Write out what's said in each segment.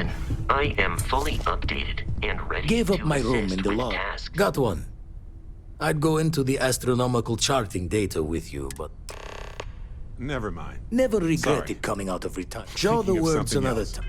Captain. I am fully updated and ready Gave up to my room assist in the with log. tasks. Got one. I'd go into the astronomical charting data with you, but Never mind. never regretted Sorry. coming out of retirement. Show the Thinking of words something another else. time.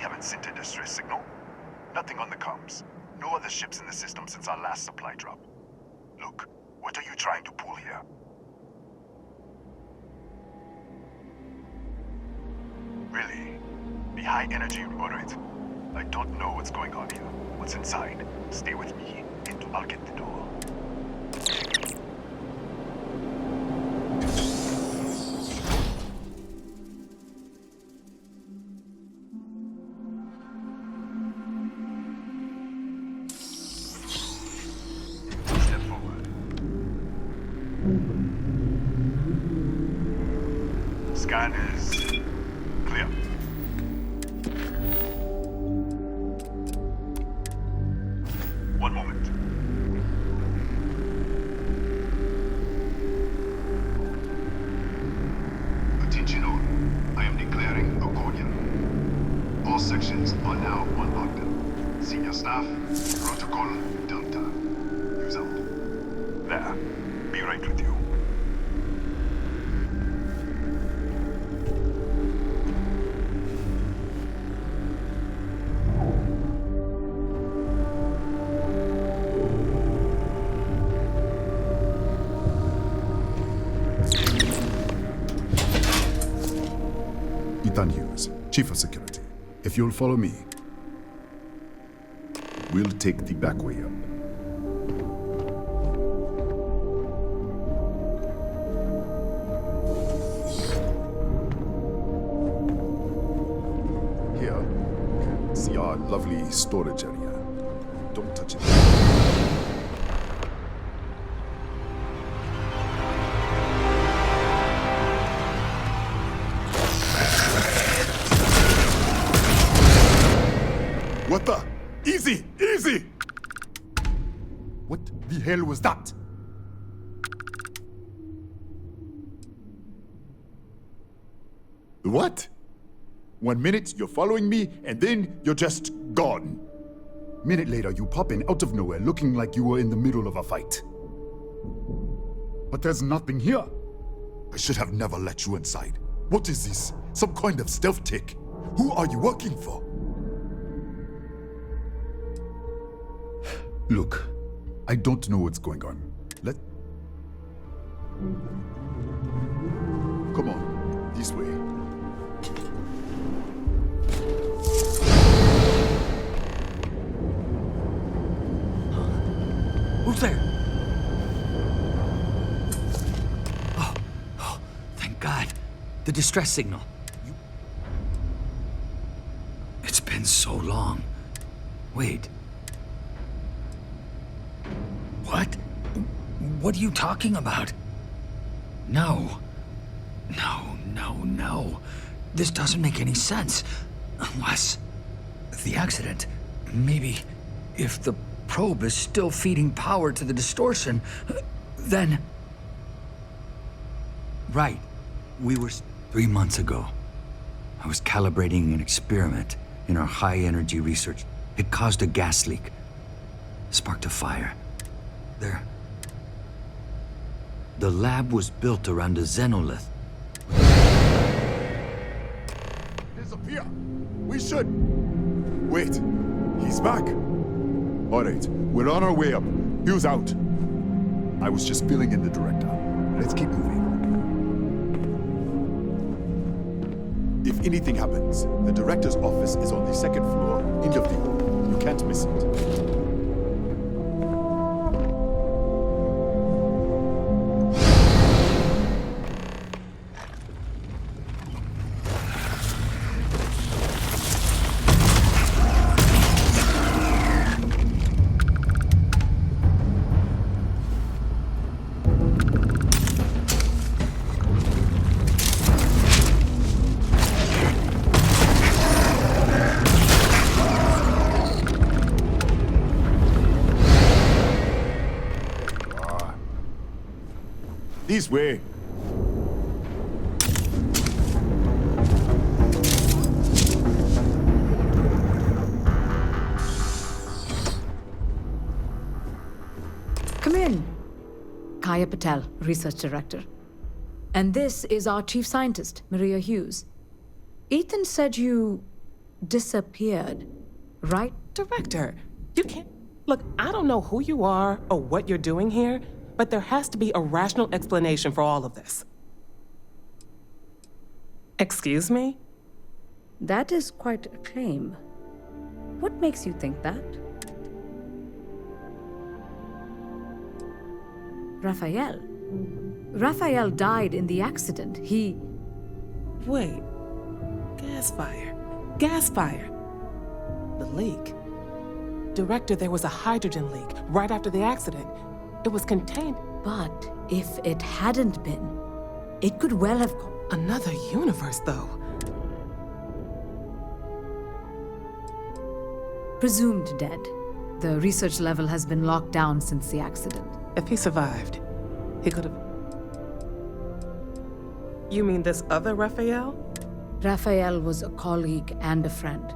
haven't sent a distress signal. Nothing on the comms. No other ships in the system since our last supply drop. Look, what are you trying to pull here? Really? The high energy moderate? I don't know what's going on here. What's inside? Stay with me, and I'll get the door. Step forward. Scan is clear. One moment. Attention all. I am declaring accordion. All sections are now on lockdown. Senior staff, protocol Delta. Use out. There. Be right with you. Ethan Hughes, Chief of Security. If you'll follow me, we'll take the back way up. Here, you can see our lovely storage area. Don't touch it. What the? Easy! Easy! What the hell was that? What? 1 minute you're following me, and then you're just gone. Minute later, you pop in out of nowhere looking like you were in the middle of a fight. But there's nothing here. I should have never let you inside. What is this? Some kind of stealth tick? Who are you working for? Look, I don't know what's going on. Come on, this way. Who's there? Oh, thank God. The distress signal. It's been so long. Wait. What? What are you talking about? No. No. This doesn't make any sense. Unless... the accident. Maybe... if the probe is still feeding power to the distortion, then... Right. We were... 3 months ago. I was calibrating an experiment in our high-energy research. It caused a gas leak. Sparked a fire. There. The lab was built around a xenolith. Disappear! We should... Wait. He's back. All right, we're on our way up. Hughes out. I was just filling in the director. Let's keep moving. If anything happens, the director's office is on the 2nd floor, end of the hall. You can't miss it. This way. Come in. Kaya Patel, Research Director. And this is our Chief Scientist, Maria Hughes. Ethan said you disappeared, right? Director, you can't... Look, I don't know who you are or what you're doing here, but there has to be a rational explanation for all of this. Excuse me? That is quite a claim. What makes you think that? Raphael. Raphael died in the accident. He... Wait. Gas fire. Gas fire. The leak. Director, there was a hydrogen leak right after the accident. It was contained. But if it hadn't been, it could well have... Another universe, though. Presumed dead. The research level has been locked down since the accident. If he survived, he could have... You mean this other Raphael? Raphael was a colleague and a friend.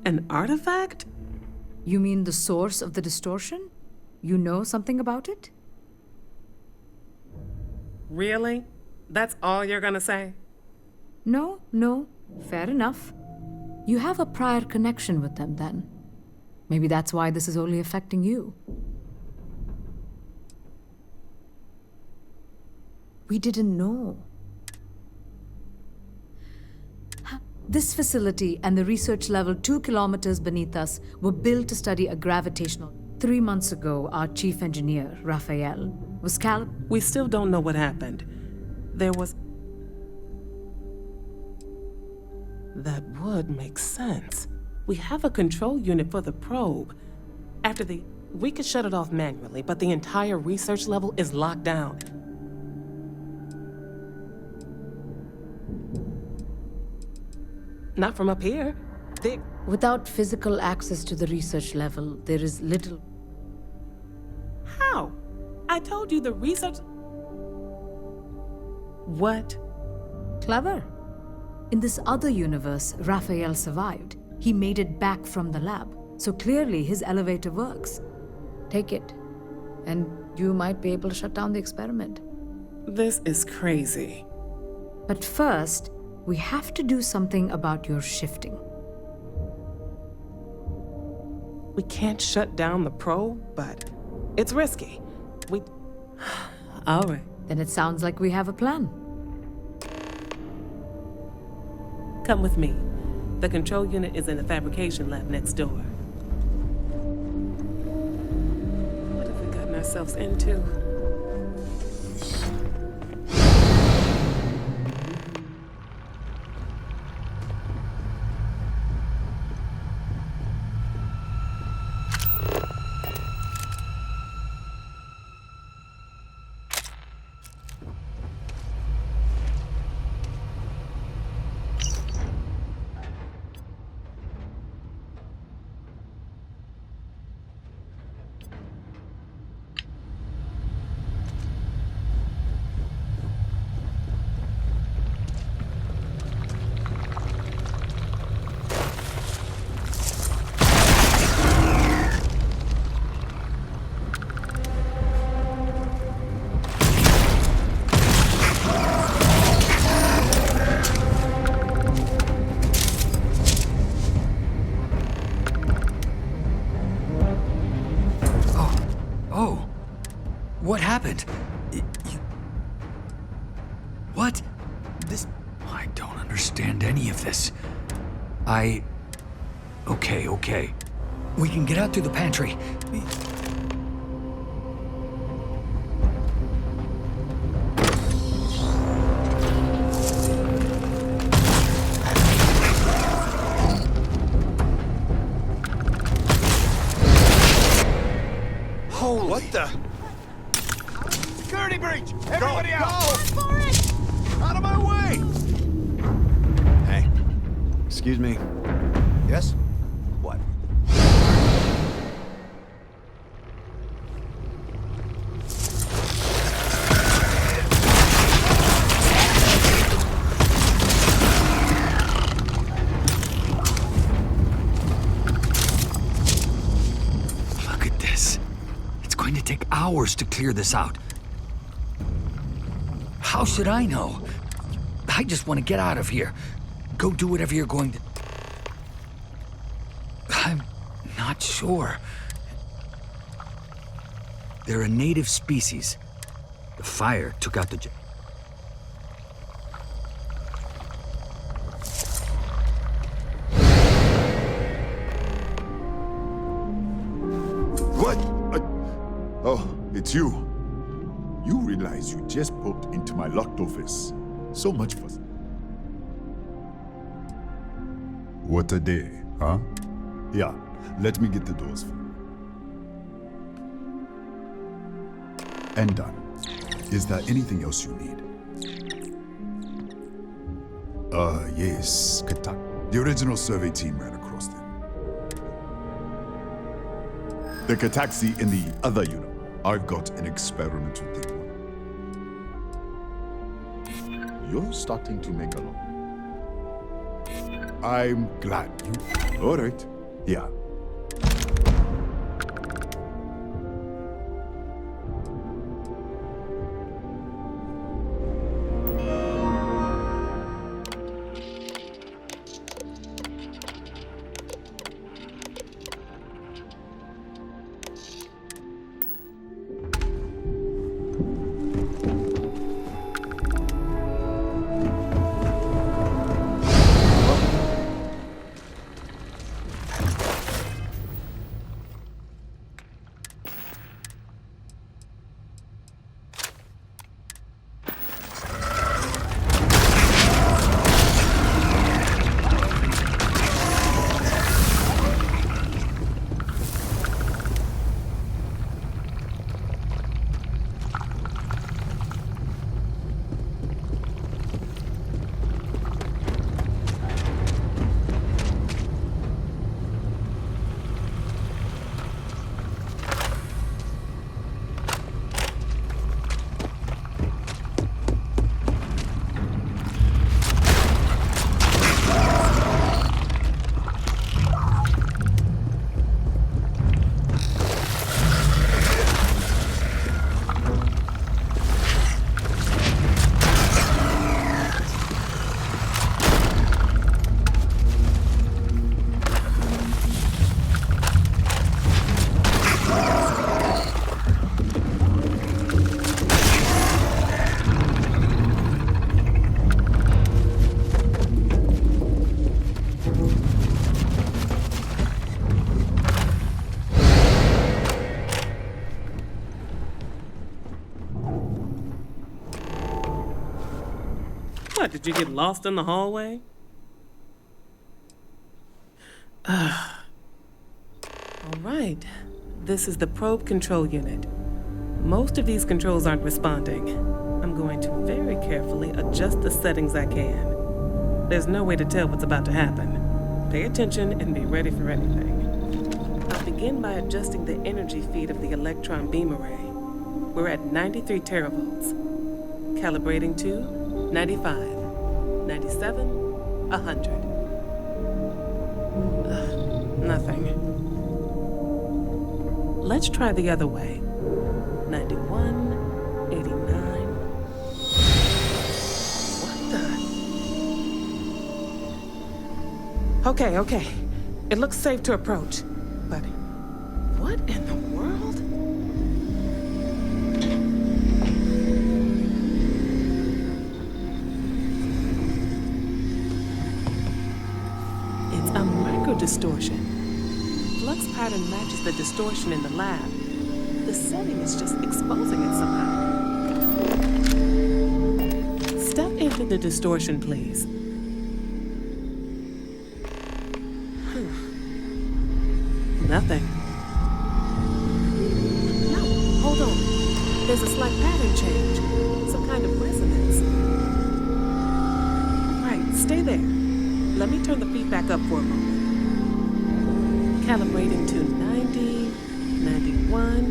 An artifact? You mean the source of the distortion? You know something about it? Really? That's all you're gonna say? No. Fair enough. You have a prior connection with them then. Maybe that's why this is only affecting you. We didn't know. This facility and the research level 2 kilometers beneath us were built to study a gravitational... 3 months ago, our chief engineer, Raphael, was We still don't know what happened. There was... That would make sense. We have a control unit for the probe. After the... We could shut it off manually, but the entire research level is locked down. Not from up here. Without physical access to the research level, there is little... How? I told you the research... What? Clever. In this other universe, Raphael survived. He made it back from the lab. So clearly his elevator works. Take it, and you might be able to shut down the experiment. This is crazy. But first, we have to do something about your shifting. We can't shut down the probe, but it's risky. All right. Then it sounds like we have a plan. Come with me. The control unit is in the fabrication lab next door. What have we gotten ourselves into? What happened? What? This... I don't understand any of this. Okay. We can get out through the pantry. Holy... What the... Security breach! Everybody out! Go! Out of my way! Hey, excuse me. Yes? What? Look at this. It's going to take hours to clear this out. How should I know? I just want to get out of here. Go do whatever you're going to... I'm not sure. They're a native species. The fire took out the... What? Oh, it's you. You realize you just poked into my locked office. So much for... What a day, huh? Yeah, let me get the doors for you. And done. Is there anything else you need? Yes, Katak. The original survey team ran across them. The Kataxi in the other unit. I've got an experimental thing. You're starting to make a lot. I'm glad you... All right. Yeah. What, did you get lost in the hallway? All right. This is the probe control unit. Most of these controls aren't responding. I'm going to very carefully adjust the settings I can. There's no way to tell what's about to happen. Pay attention and be ready for anything. I'll begin by adjusting the energy feed of the electron beam array. We're at 93 teravolts. Calibrating to 95, 97, 100. Nothing. Let's try the other way. 91, 89. What the? Okay. It looks safe to approach. But what in the world? Distortion. Flux pattern matches the distortion in the lab. The setting is just exposing it somehow. Step into the distortion, please. Nothing. No, hold on. There's a slight pattern change. Some kind of resonance. Right, stay there. Let me turn the feedback up for a moment. Calibrating to 90, 91.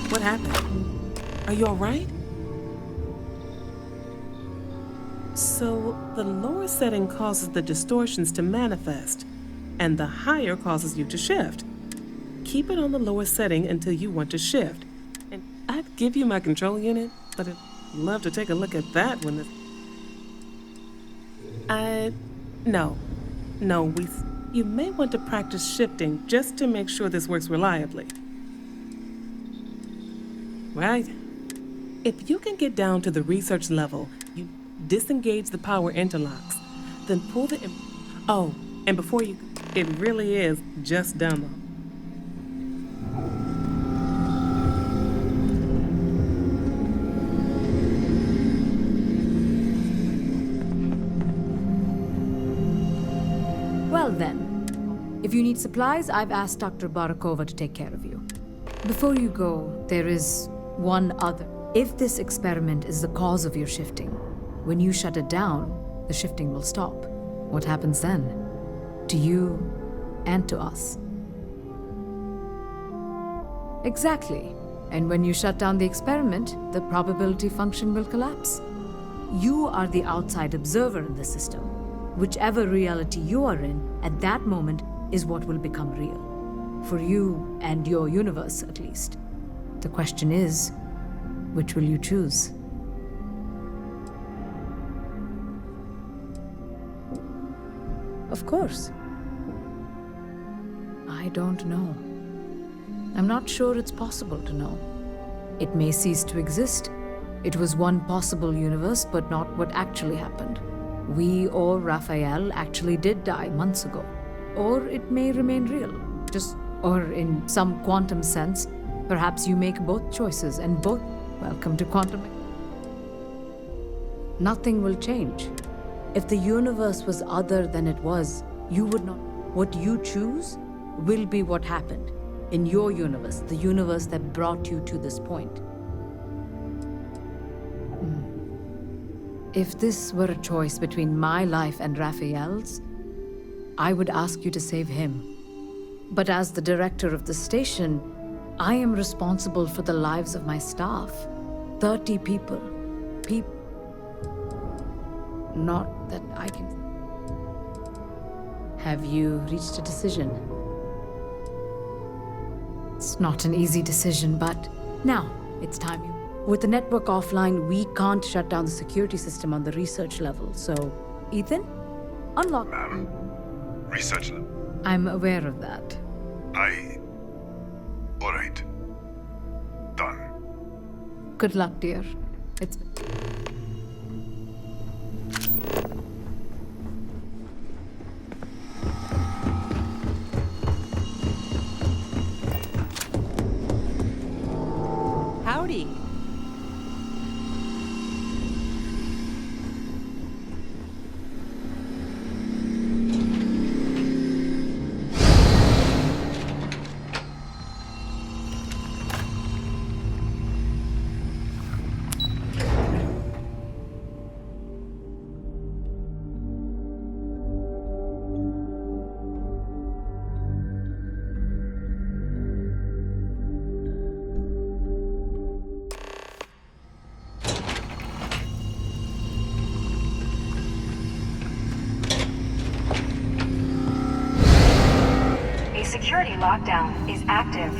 What happened? Are you all right? So, The lower setting causes the distortions to manifest, and the higher causes you to shift. Keep it on the lower setting until you want to shift. And I'd give you my control unit, but I'd love to take a look at that when this... No, you may want to practice shifting just to make sure this works reliably. Right? If you can get down to the research level, you disengage the power interlocks, then pull the... Oh, and before you... It really is just demo. Well then, if you need supplies, I've asked Dr. Barakova to take care of you. Before you go, there is one other. If this experiment is the cause of your shifting, when you shut it down, the shifting will stop. What happens then? To you and to us. Exactly. And when you shut down the experiment, the probability function will collapse. You are the outside observer in the system. Whichever reality you are in, at that moment, is what will become real. For you and your universe, at least. The question is, which will you choose? Of course. I don't know. I'm not sure it's possible to know. It may cease to exist. It was one possible universe, but not what actually happened. We or Raphael actually did die months ago. Or it may remain real. Or in some quantum sense, perhaps you make both choices and both welcome to quantum. Nothing will change. If the universe was other than it was, you would not. What you choose will be what happened in your universe, the universe that brought you to this point. If this were a choice between my life and Raphael's, I would ask you to save him. But as the director of the station, I am responsible for the lives of my staff. 30 people. Not that I can... Have you reached a decision? It's not an easy decision, but now it's time you... With the network offline, we can't shut down the security system on the research level, so... Ethan? Unlock... Ma'am, research lab. I'm aware of that. All right. Done. Good luck, dear. It's... Howdy. Security lockdown is active.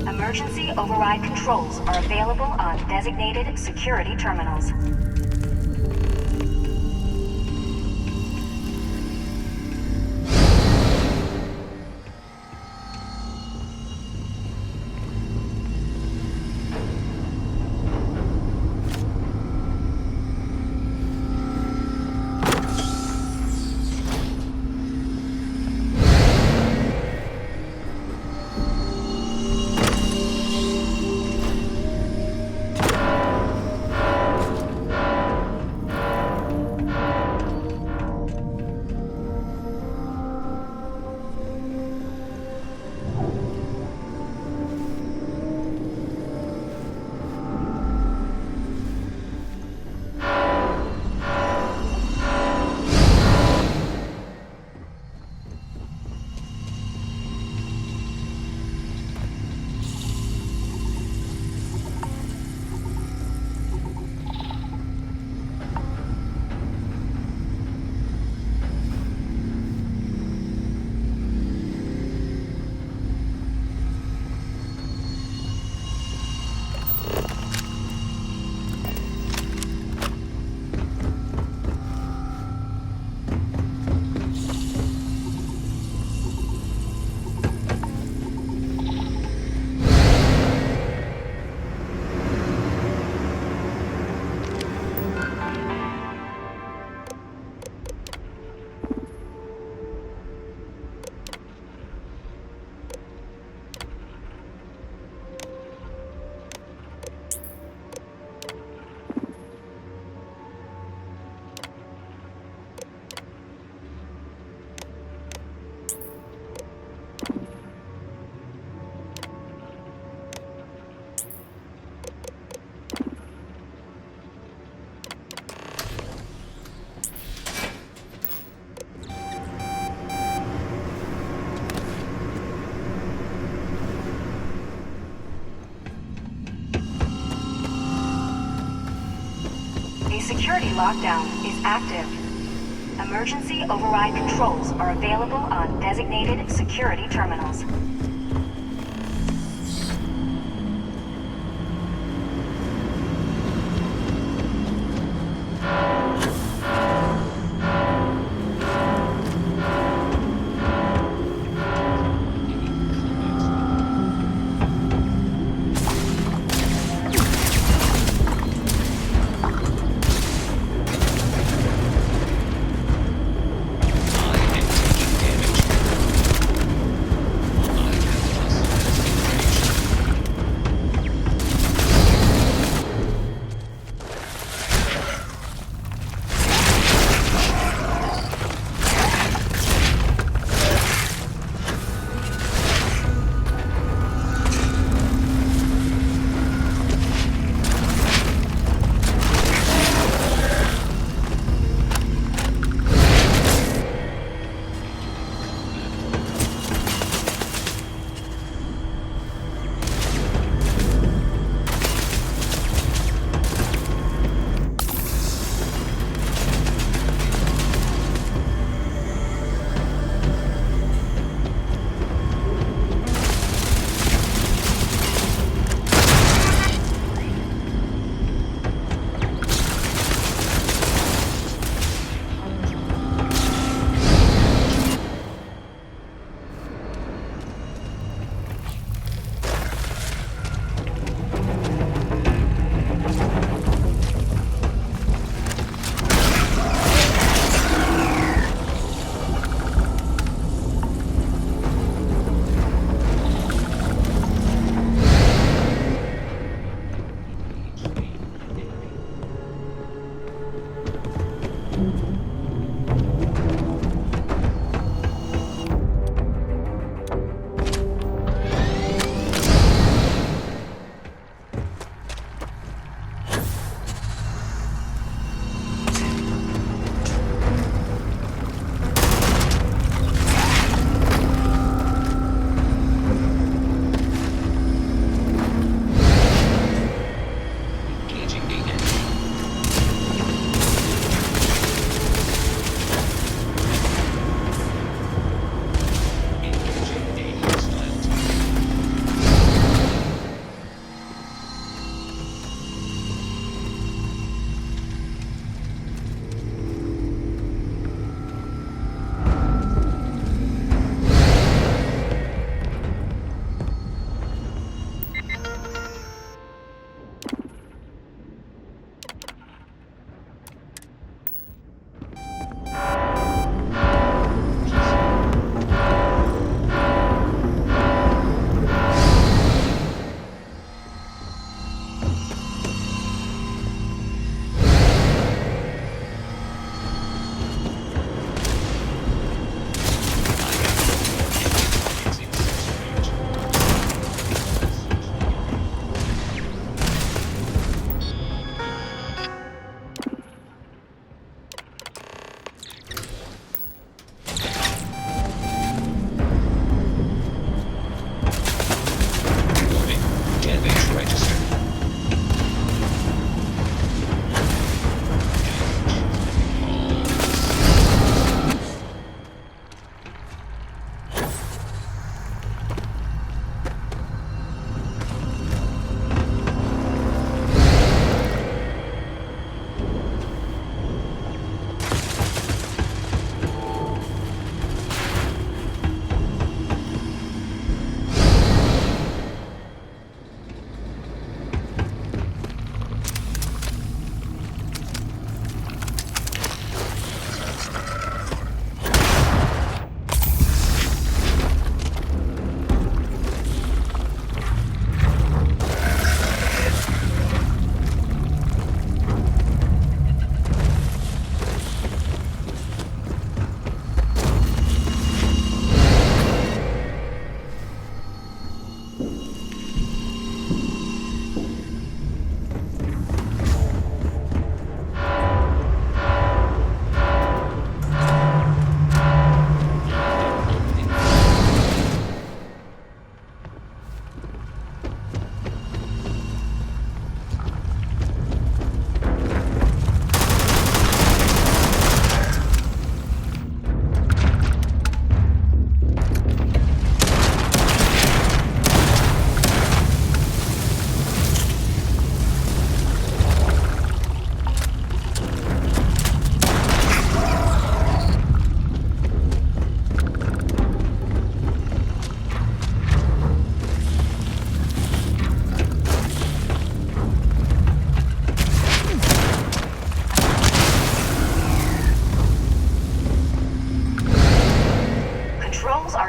Emergency override controls are available on designated security terminals. security lockdown is active. Emergency override controls are available on designated security terminals.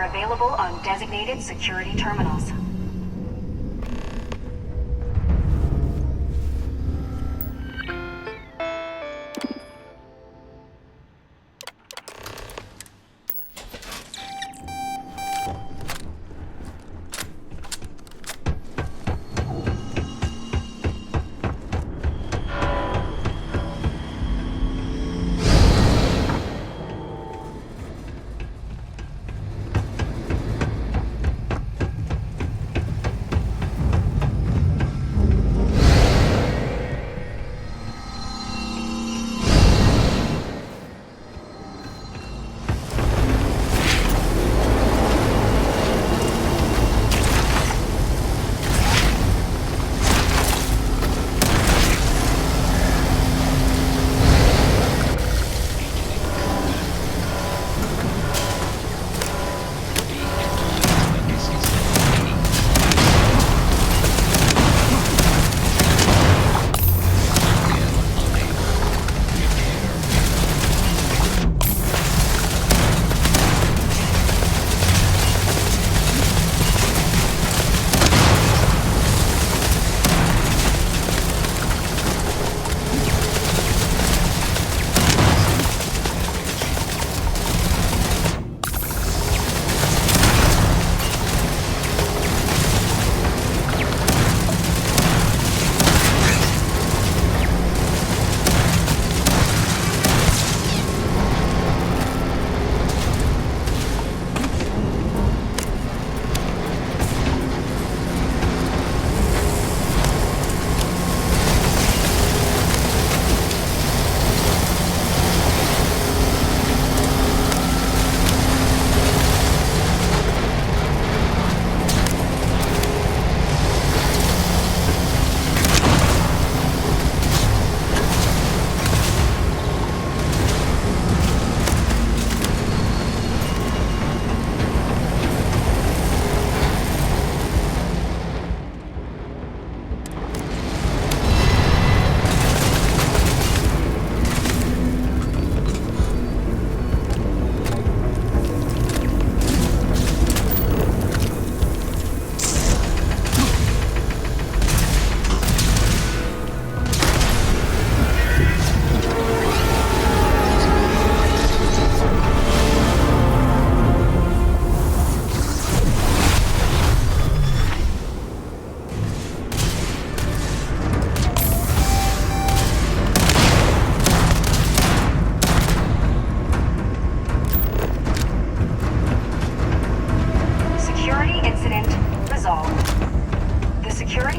are available on designated security terminals.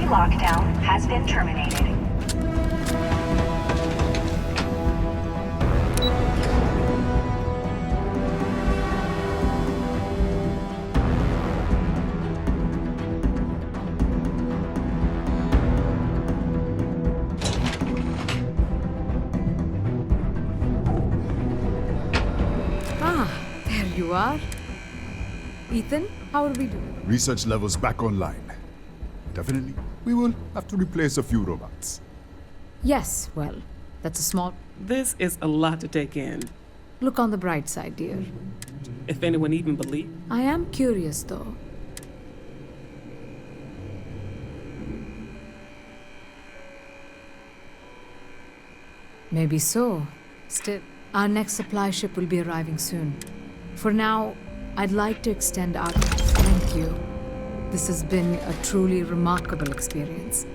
Lockdown has been terminated. There you are. Ethan, how are we doing? Research levels back online. Definitely, we will have to replace a few robots. Yes, well, that's a small... This is a lot to take in. Look on the bright side, dear. If anyone even believes. I am curious, though. Maybe so. Still, our next supply ship will be arriving soon. For now, I'd like to extend our thank you. This has been a truly remarkable experience.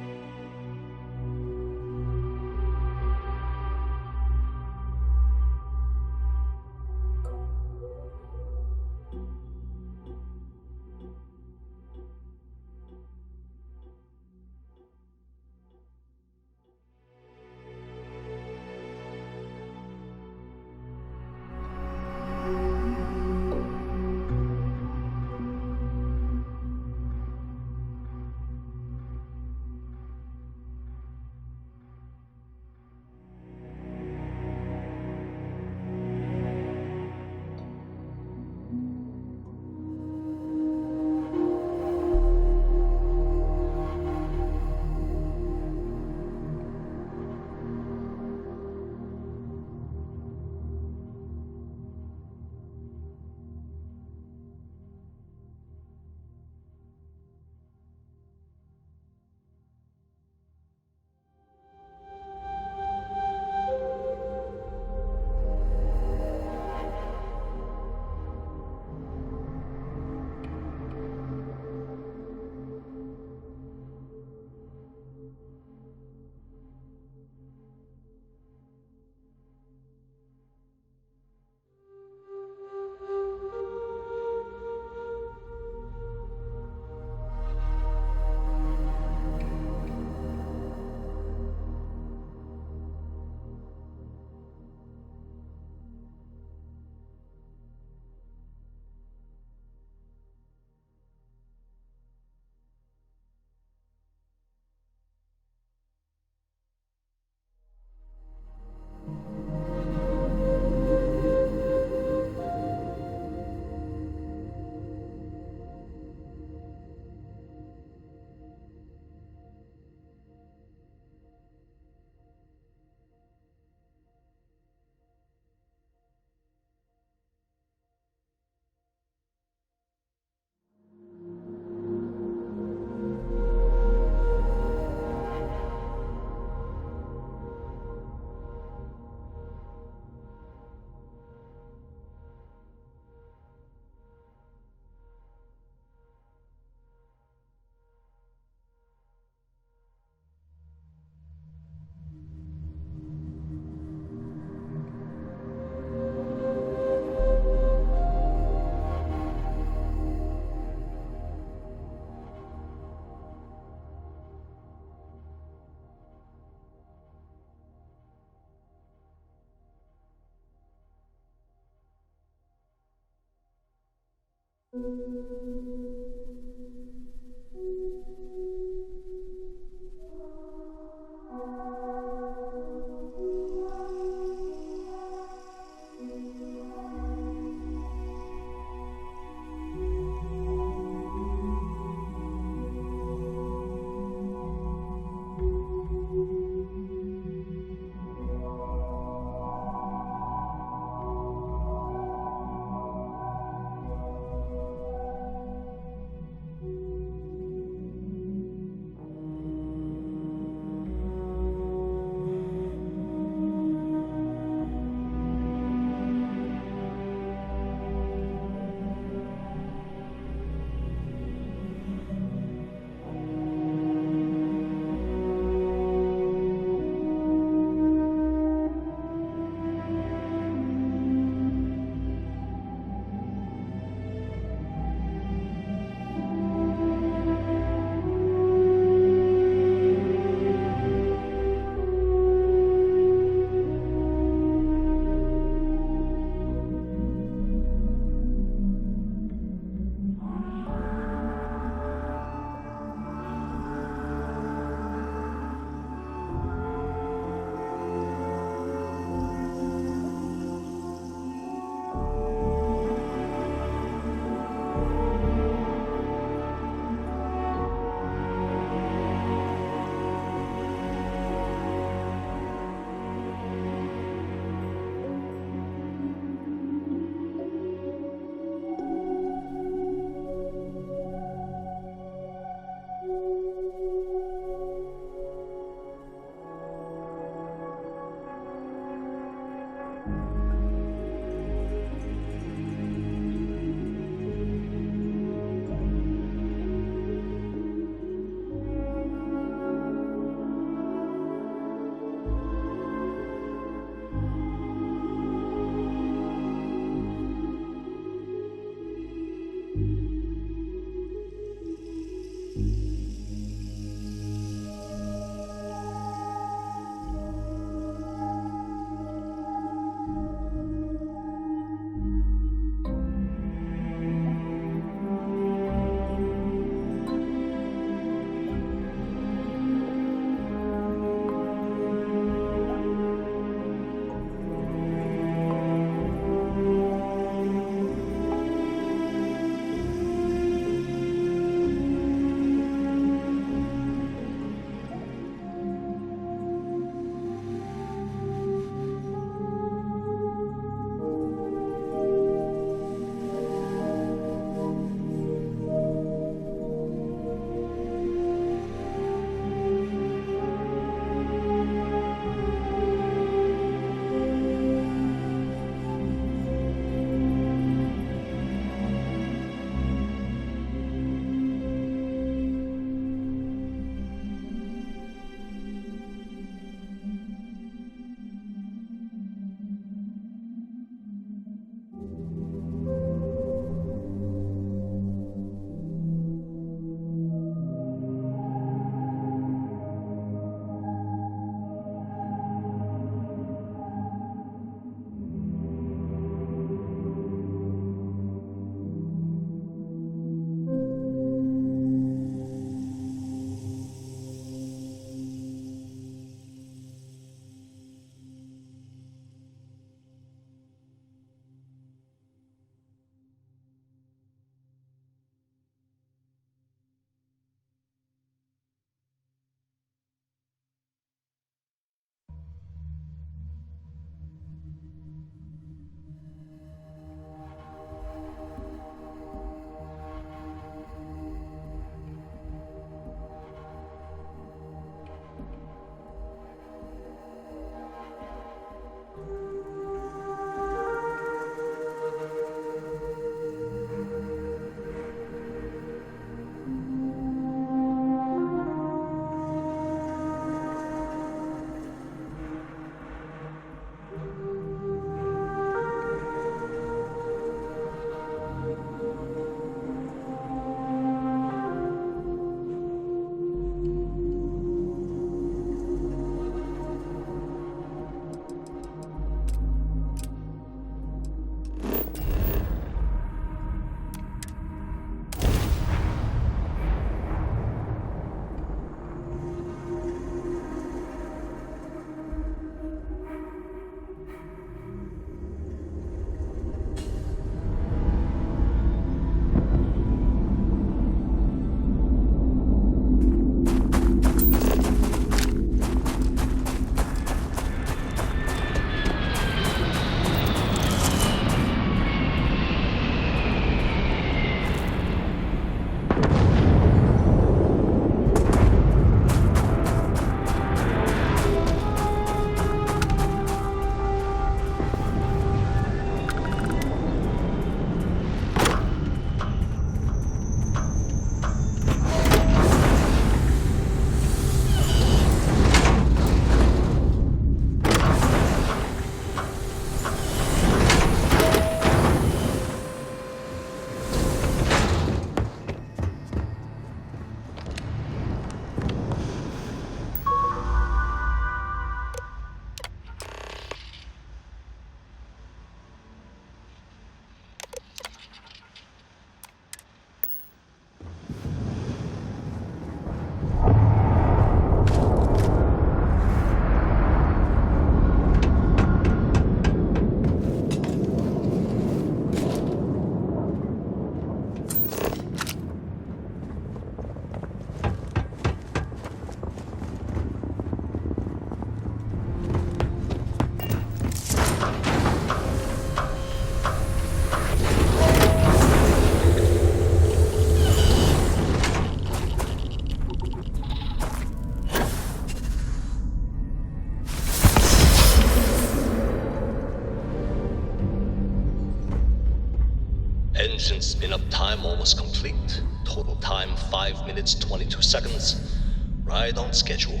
Engine spin-up time almost complete. Total time 5 minutes 22 seconds. Right on schedule.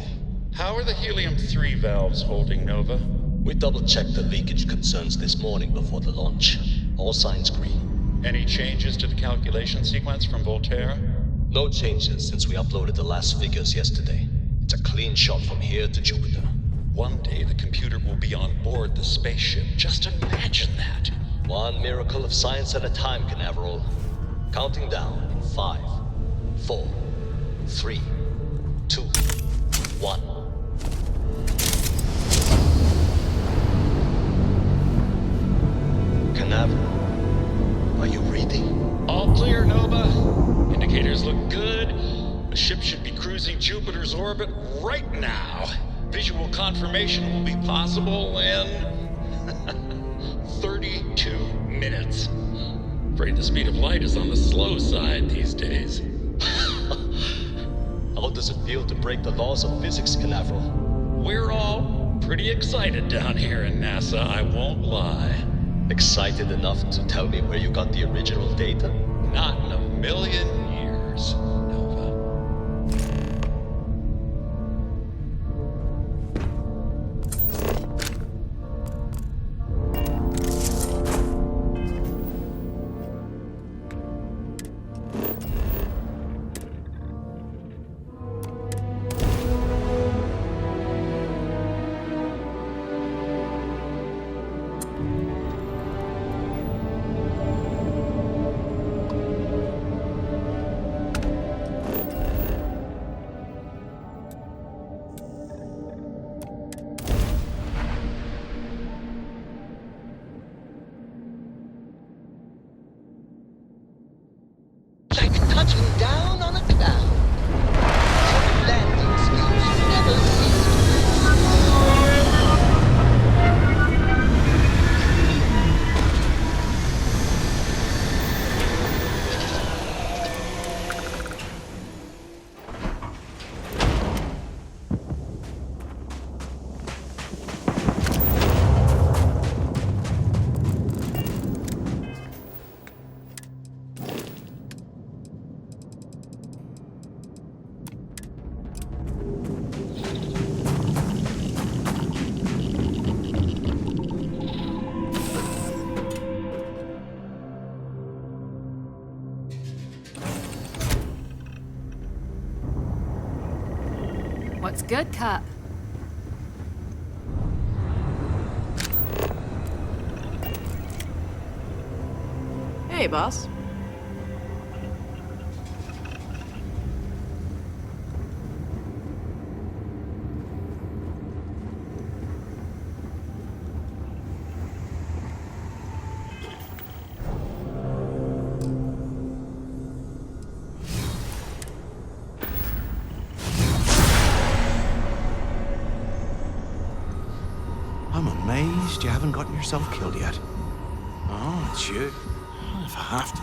How are the helium-3 valves holding, Nova? We double-checked the leakage concerns this morning before the launch. All signs green. Any changes to the calculation sequence from Volterra? No changes since we uploaded the last figures yesterday. It's a clean shot from here to Jupiter. One day the computer will be on board the spaceship. Just imagine that. One miracle of science at a time, Canaveral. Counting down in 5, 4, 3, 2, 1. Canaveral, are you reading? All clear, Nova. Indicators look good. The ship should be cruising Jupiter's orbit right now. Visual confirmation will be possible in 32 minutes. Afraid the speed of light is on the slow side these days. How does it feel to break the laws of physics, Canaveral? We're all pretty excited down here in NASA, I won't lie. Excited enough to tell me where you got the original data? Not in a million years, Nova. Like touching down on a cloud. Landing skills never cease. What's good, Cap? Hey, boss. I'm amazed you haven't gotten yourself killed yet. Oh, it's you. If I have to.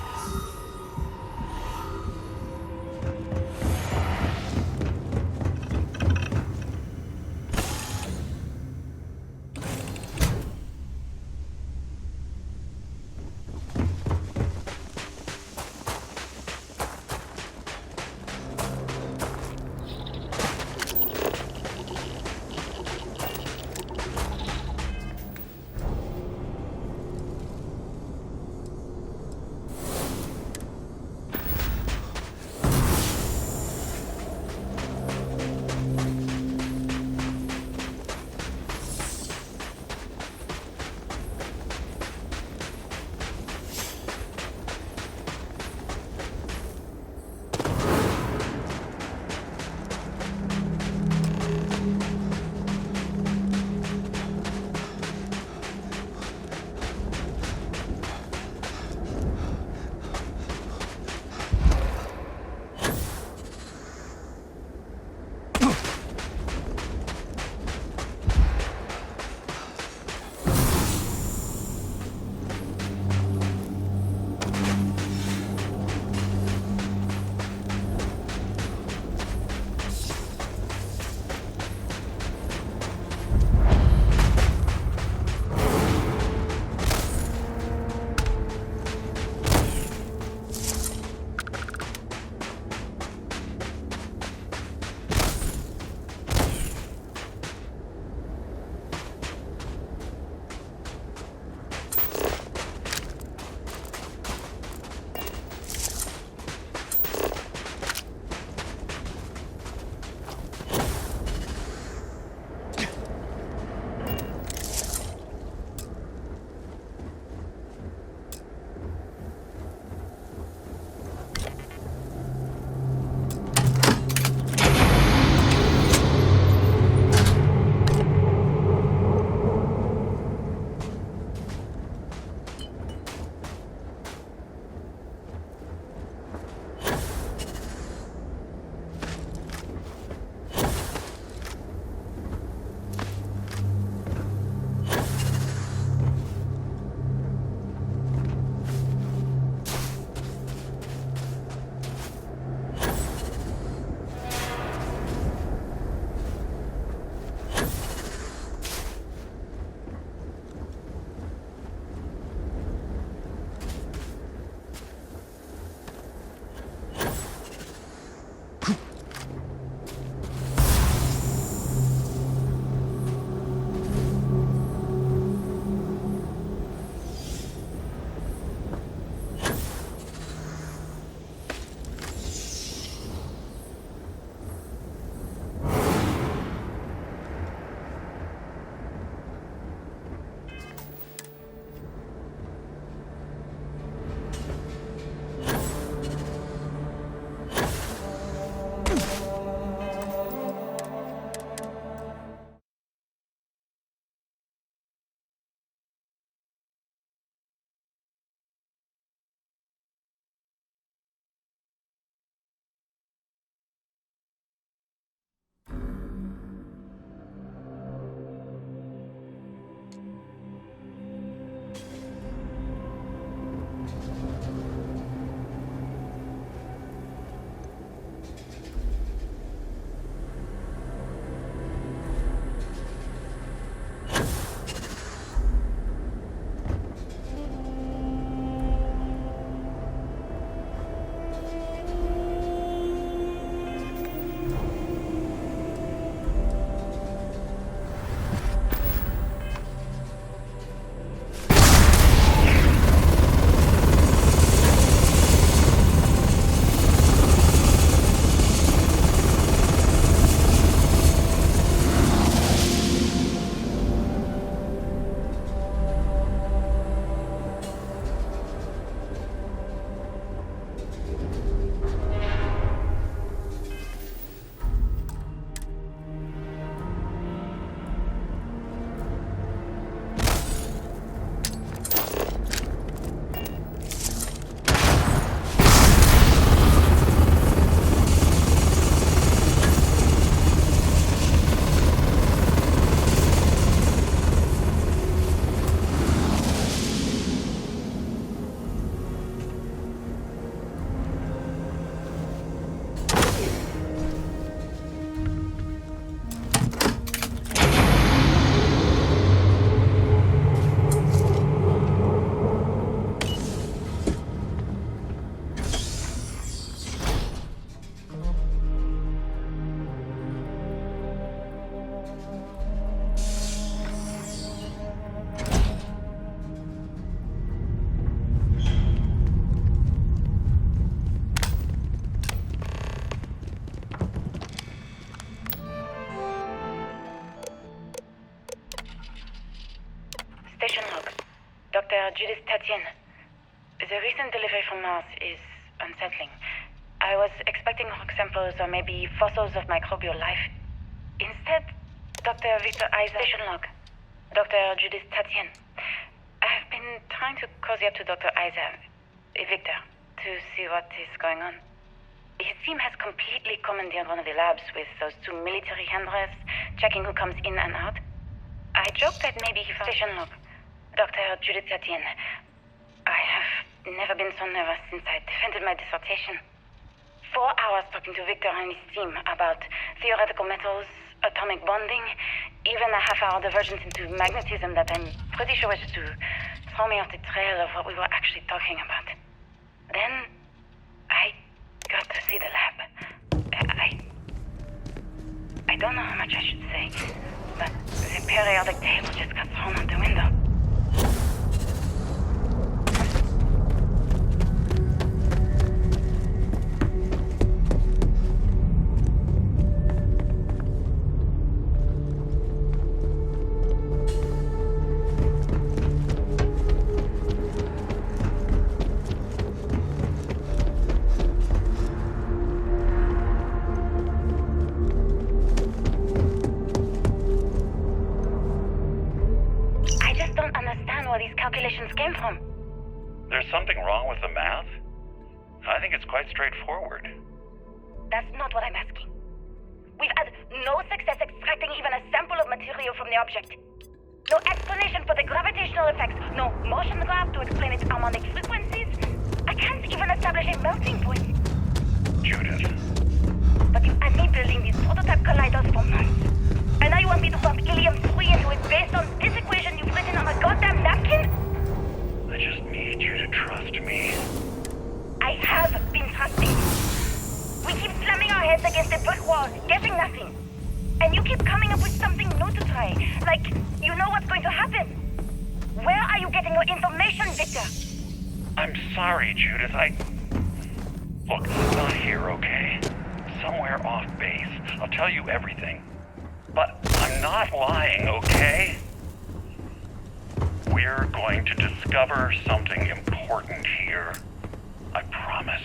Tatien. The recent delivery from Mars is unsettling. I was expecting rock samples or maybe fossils of microbial life. Instead, Dr. Victor Isaac. Station log. Dr. Judith Tatien. I've been trying to cozy up to Dr. Isaac, Victor, to see what is going on. His team has completely commandeered one of the labs with those 2 military handlers, checking who comes in and out. I joked that maybe he found station log. Dr. Judith Tatien. I have never been so nervous since I defended my dissertation. 4 hours talking to Victor and his team about theoretical metals, atomic bonding, even a half-hour divergence into magnetism that I'm pretty sure was to throw me off the trail of what we were actually talking about. Then, I got to see the lab. I don't know how much I should say, but the periodic table just got thrown out the window. Came from. There's something wrong with the math? I think it's quite straightforward. That's not what I'm asking. We've had no success extracting even a sample of material from the object. No explanation for the gravitational effects. No motion graph to explain its harmonic frequencies. I can't even establish a melting point. Judith. But you had me building these prototype colliders for months. And now you want me to pump helium-3 into it based on this equation you've written on a goddamn napkin? I just need you to trust me. I have been trusting. We keep slamming our heads against a brick wall, getting nothing. And you keep coming up with something new to try. Like, you know what's going to happen. Where are you getting your information, Victor? I'm sorry, Judith. Look, not here, okay? Somewhere off base. I'll tell you everything. But I'm not lying, okay? We're going to discover something important here. I promise.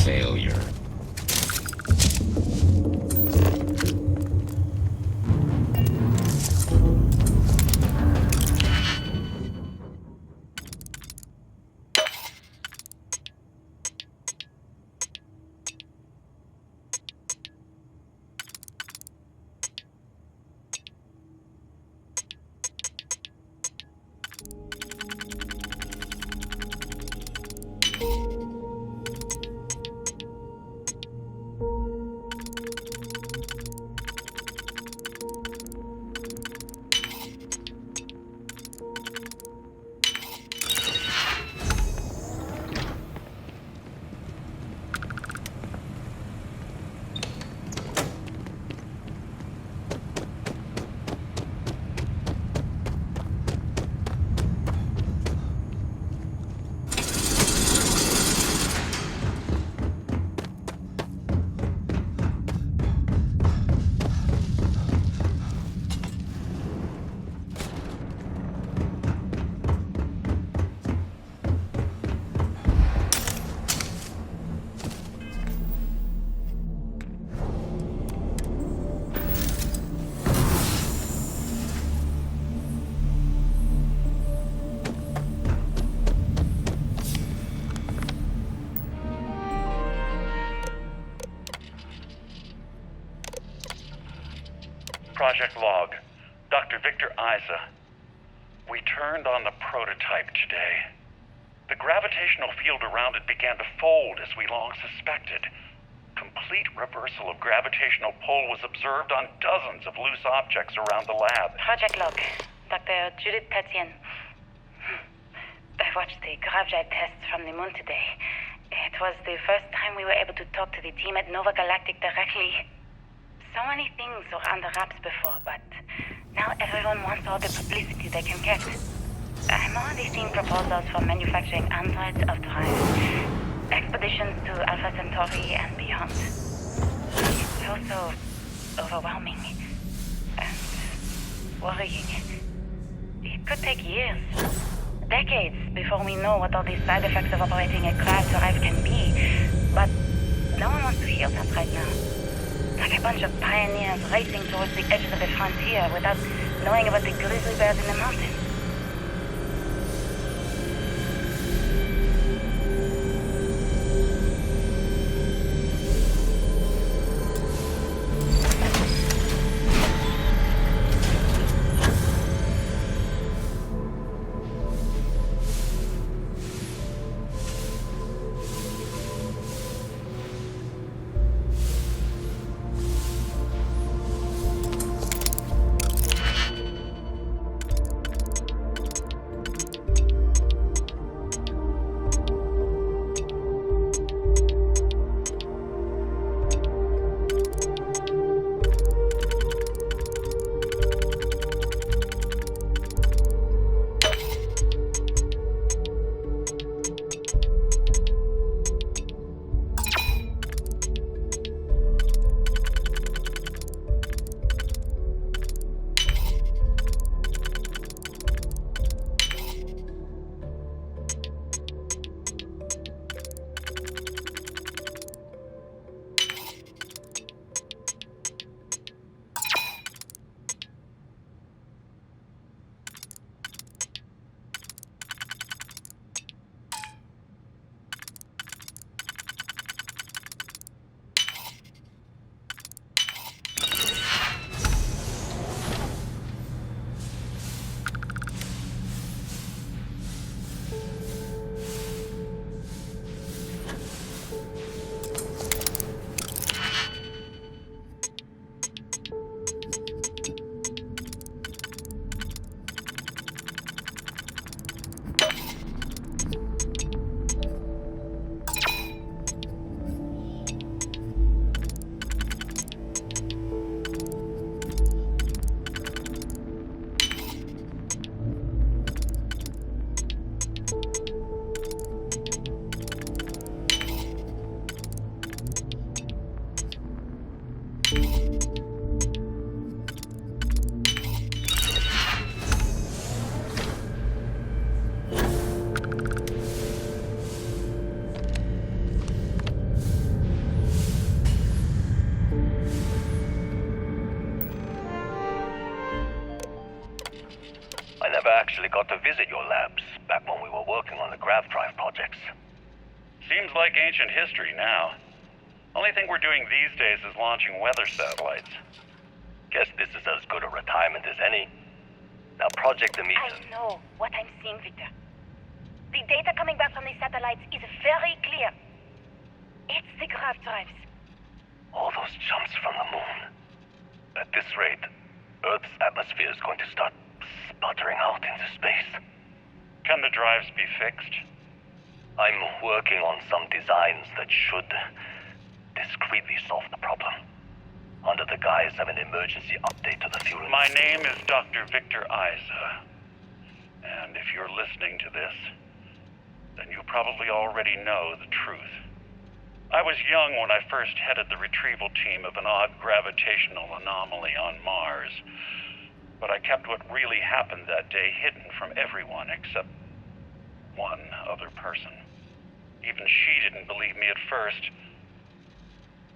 failure. Project Log, Dr. Victor Isa. We turned on the prototype today. The gravitational field around it began to fold as we long suspected. Complete reversal of gravitational pull was observed on dozens of loose objects around the lab. Project Log, Dr. Judith Tatian. I watched the gravjite tests from the moon today. It was the first time we were able to talk to the team at Nova Galactic directly. So many things were under wraps before, but now everyone wants all the publicity they can get. I'm already seeing proposals for manufacturing hundreds of drives, expeditions to Alpha Centauri and beyond. It's also overwhelming and worrying. It could take years, decades, before we know what all these side effects of operating a crash drive can be, but no one wants to hear that right now. Like a bunch of pioneers racing towards the edges of the frontier without knowing about the grizzly bears in the mountains. actually got to visit your labs back when we were working on the grav drive projects. Seems like ancient history now. Only thing we're doing these days is launching weather satellites. Guess this is as good a retirement as any. Now, Project Amita. I know what I'm seeing, Victor. The data coming back from the satellites is very clear. It's the grav drives. All those jumps from the moon. At this rate, Earth's atmosphere is going to start sputtering out into space. Can the drives be fixed? I'm working on some designs that should discreetly solve the problem, under the guise of an emergency update to the fuel. My name is Dr. Victor Isa. And if you're listening to this, then you probably already know the truth. I was young when I first headed the retrieval team of an odd gravitational anomaly on Mars. But I kept what really happened that day hidden from everyone except one other person. Even she didn't believe me at first.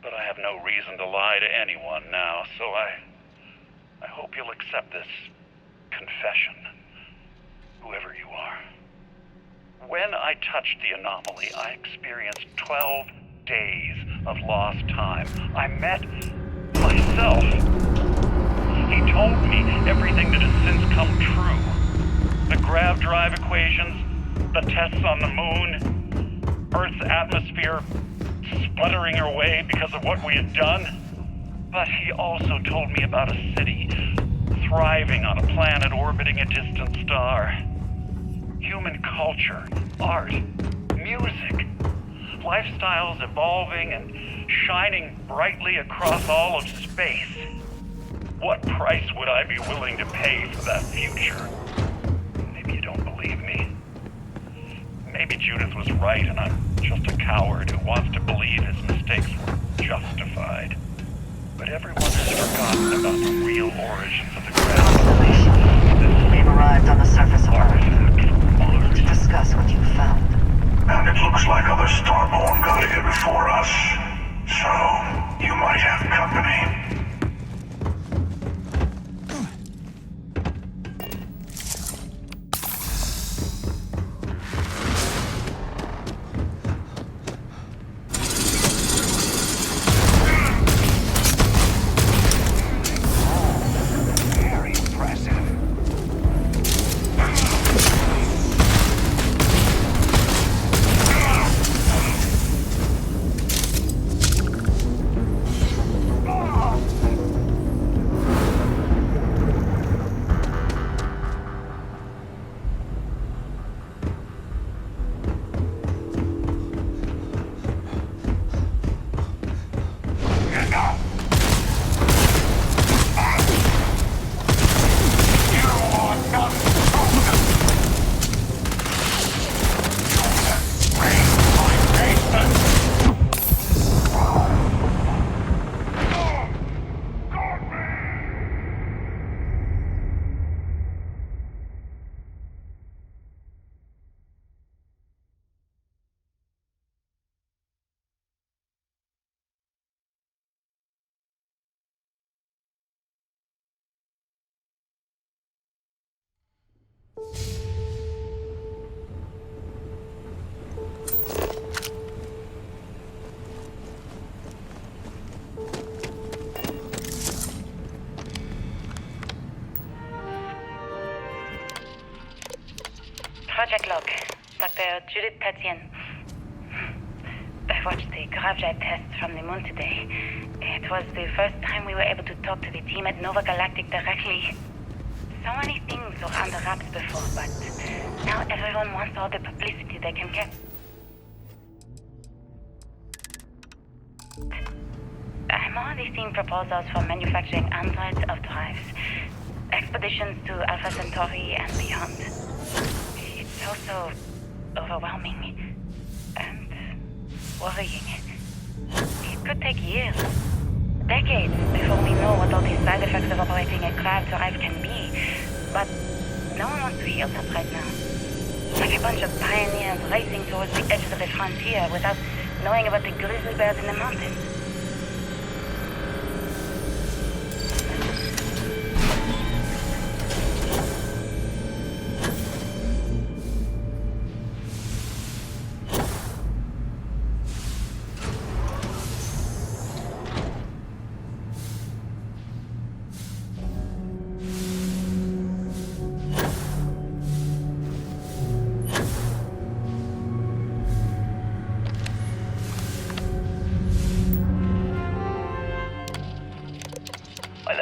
But I have no reason to lie to anyone now, so I hope you'll accept this confession, whoever you are. When I touched the anomaly, I experienced 12 days of lost time. I met myself. He told me everything that has since come true. The grav drive equations, the tests on the moon, Earth's atmosphere sputtering away because of what we had done. But he also told me about a city thriving on a planet orbiting a distant star. Human culture, art, music, lifestyles evolving and shining brightly across all of space. What price would I be willing to pay for that future? Maybe you don't believe me. Maybe Judith was right and I'm just a coward who wants to believe his mistakes were justified. But everyone has forgotten about the real origins of the ground. We've arrived on the surface of Earth. We need to discuss what you found. And it looks like other Starborn got here before us. So, you might have company. Project log, Dr. Judith Tatian. I watched the grav drive tests from the moon today. It was the first time we were able to talk to the team at Nova Galactic directly. So many things were under wraps before, but now everyone wants all the publicity they can get. I'm already seeing proposals for manufacturing androids of drives, expeditions to Alpha Centauri and beyond. It's also overwhelming and worrying. It could take years, decades, before we know what all the side effects of operating a grav drive can be. But no one wants to hear that right now. Like a bunch of pioneers racing towards the edge of the frontier without knowing about the grizzly bears in the mountains.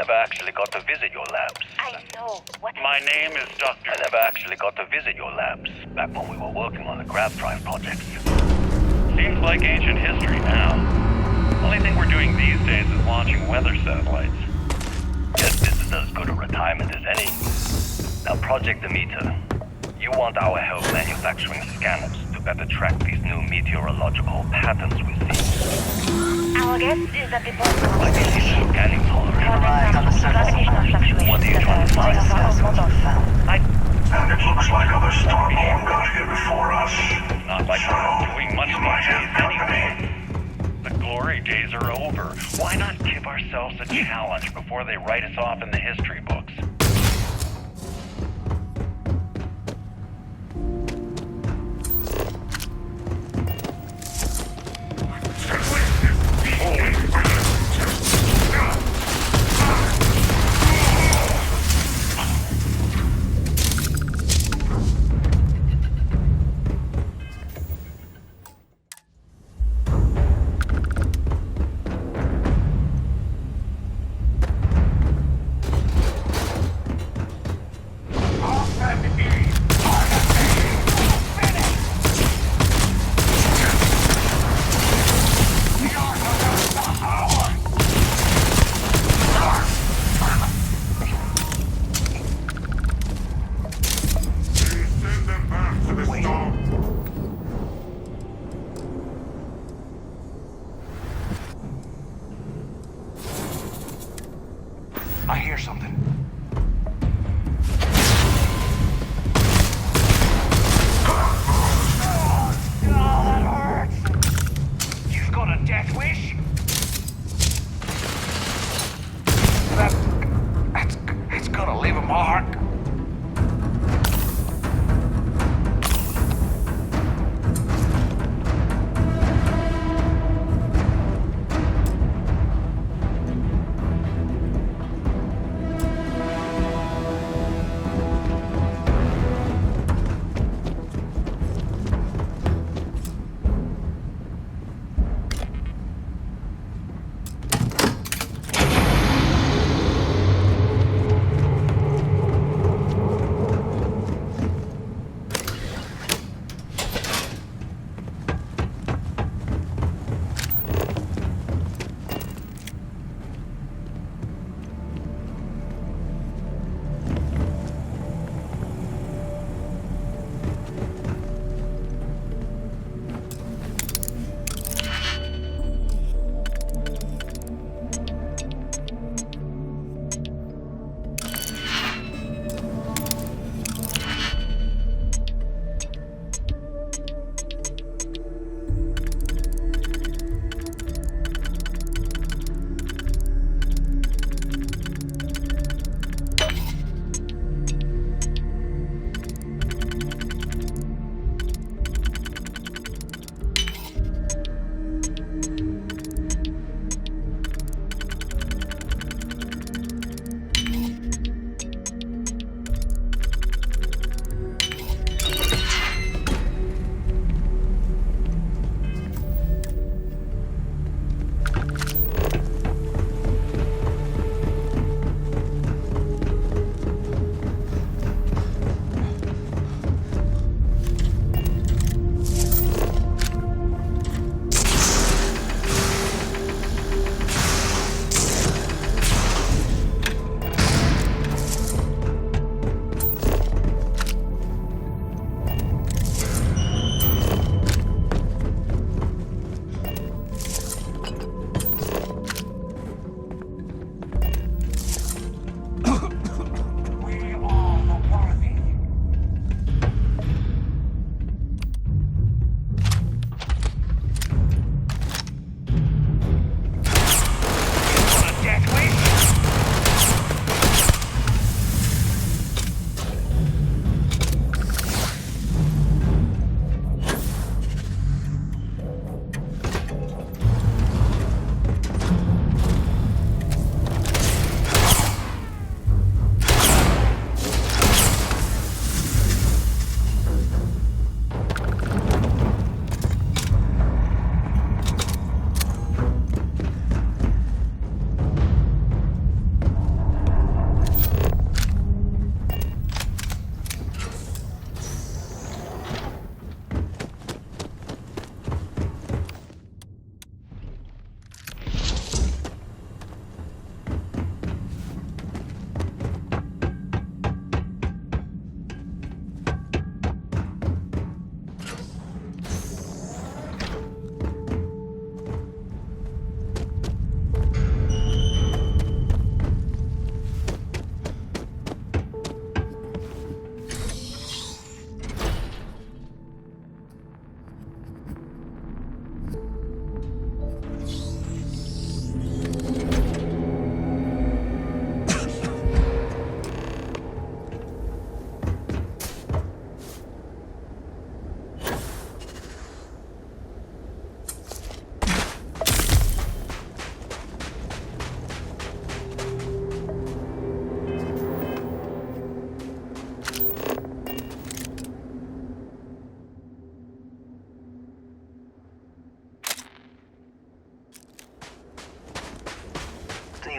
never actually got to visit your labs. I know. What? My name is Dr. I never actually got to visit your labs back when we were working on the Grav Drive projects. Seems like ancient history now. Only thing we're doing these days is launching weather satellites. Yes, this is as good a retirement as any. Now, Project Demeter, you want our help manufacturing scanners to better track these new meteorological patterns we see. Our guess is that the boat Like a little scanning tolerance. gravitational fluctuations What are you trying to causing find? our models. And it looks like other Starborn got here before us. Not like we're doing much You might these have days company. anyway. The glory days are over. Why not give ourselves a challenge before they write us off in the history books? I hear something. that hurts. You've got a death wish? It's gonna leave a mark.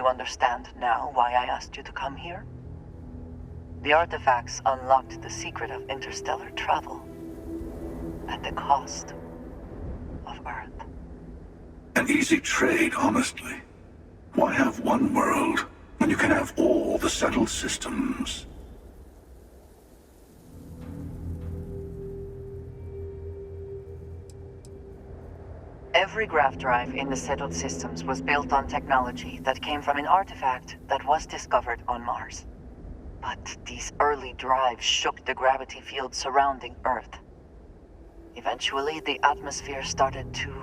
you understand now why I asked you to come here? The artifacts unlocked the secret of interstellar travel at the cost of Earth. An easy trade, honestly. Why have one world when you can have all the settled systems? Every graph drive in the settled systems was built on technology that came from an artifact that was discovered on Mars. But these early drives shook the gravity field surrounding Earth. Eventually, the atmosphere started to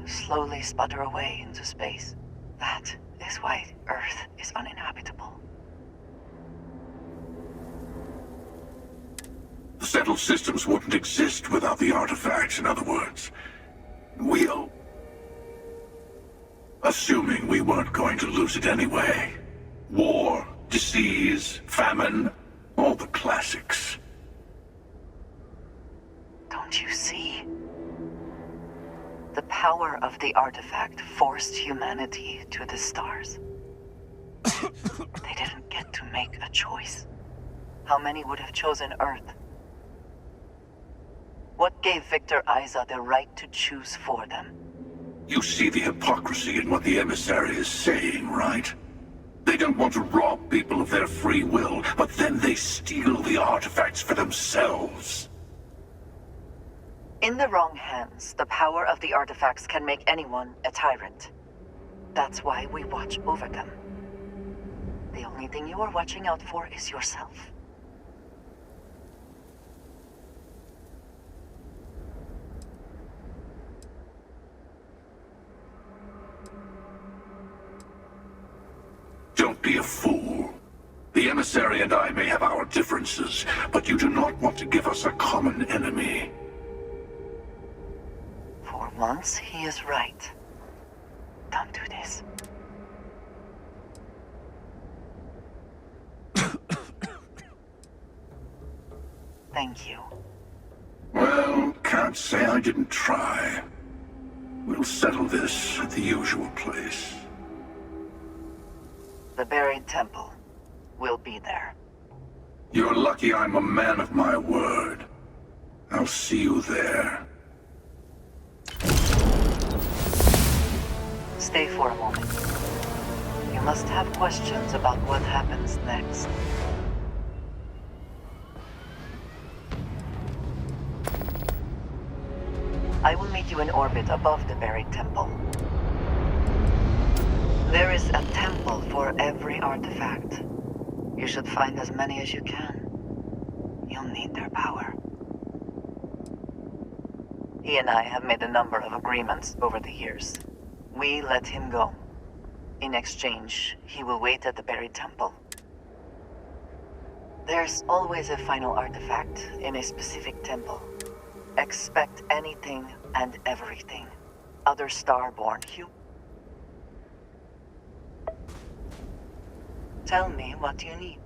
slowly sputter away into space. That is why Earth is uninhabitable. The settled systems wouldn't exist without the artifacts, in other words. We'll... Assuming we weren't going to lose it anyway. War, disease, famine, all the classics. Don't you see? The power of the artifact forced humanity to the stars. They didn't get to make a choice. How many would have chosen Earth? What gave Victor Isa the right to choose for them? You see the hypocrisy in what the emissary is saying, right? They don't want to rob people of their free will, but then they steal the artifacts for themselves. In the wrong hands, the power of the artifacts can make anyone a tyrant. That's why we watch over them. The only thing you are watching out for is yourself. Don't be a fool. The emissary and I may have our differences, but you do not want to give us a common enemy. For once, he is right. Don't do this. Thank you. Well, can't say I didn't try. We'll settle this at the usual place. The buried temple will be there. You're lucky I'm a man of my word. I'll see you there. Stay for a moment. You must have questions about what happens next. I will meet you in orbit above the buried temple. There is a temple for every artifact. You should find as many as you can. You'll need their power. He and I have made a number of agreements over the years. We let him go. In exchange, he will wait at the buried temple. There's always a final artifact in a specific temple. Expect anything and everything. Other Starborn humans. Tell me what you need.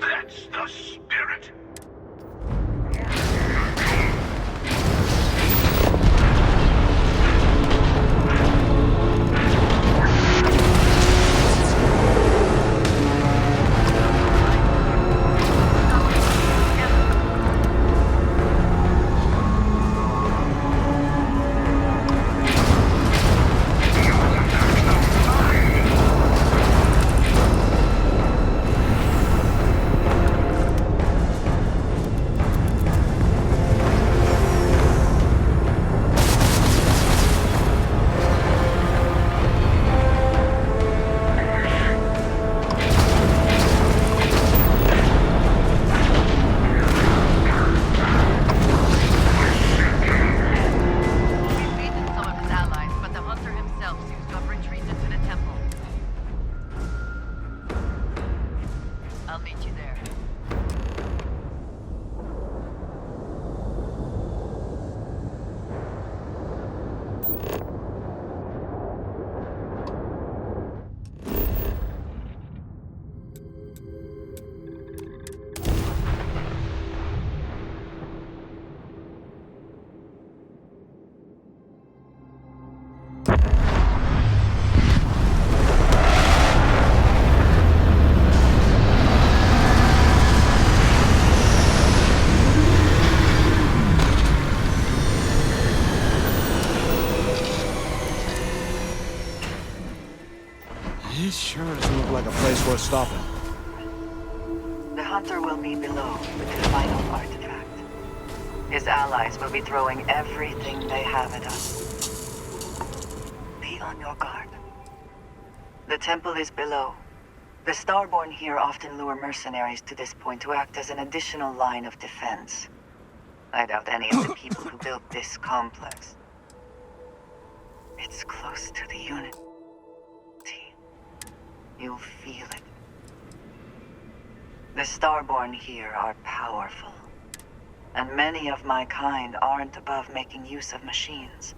That's the spirit. stop him? The hunter will be below with the final artifact. His allies will be throwing everything they have at us. Be on your guard. The temple is below. The Starborn here often lure mercenaries to this point to act as an additional line of defense. I doubt any of the people who built this complex. It's close to the unity. You'll feel it. The Starborn here are powerful. And many of my kind aren't above making use of machines.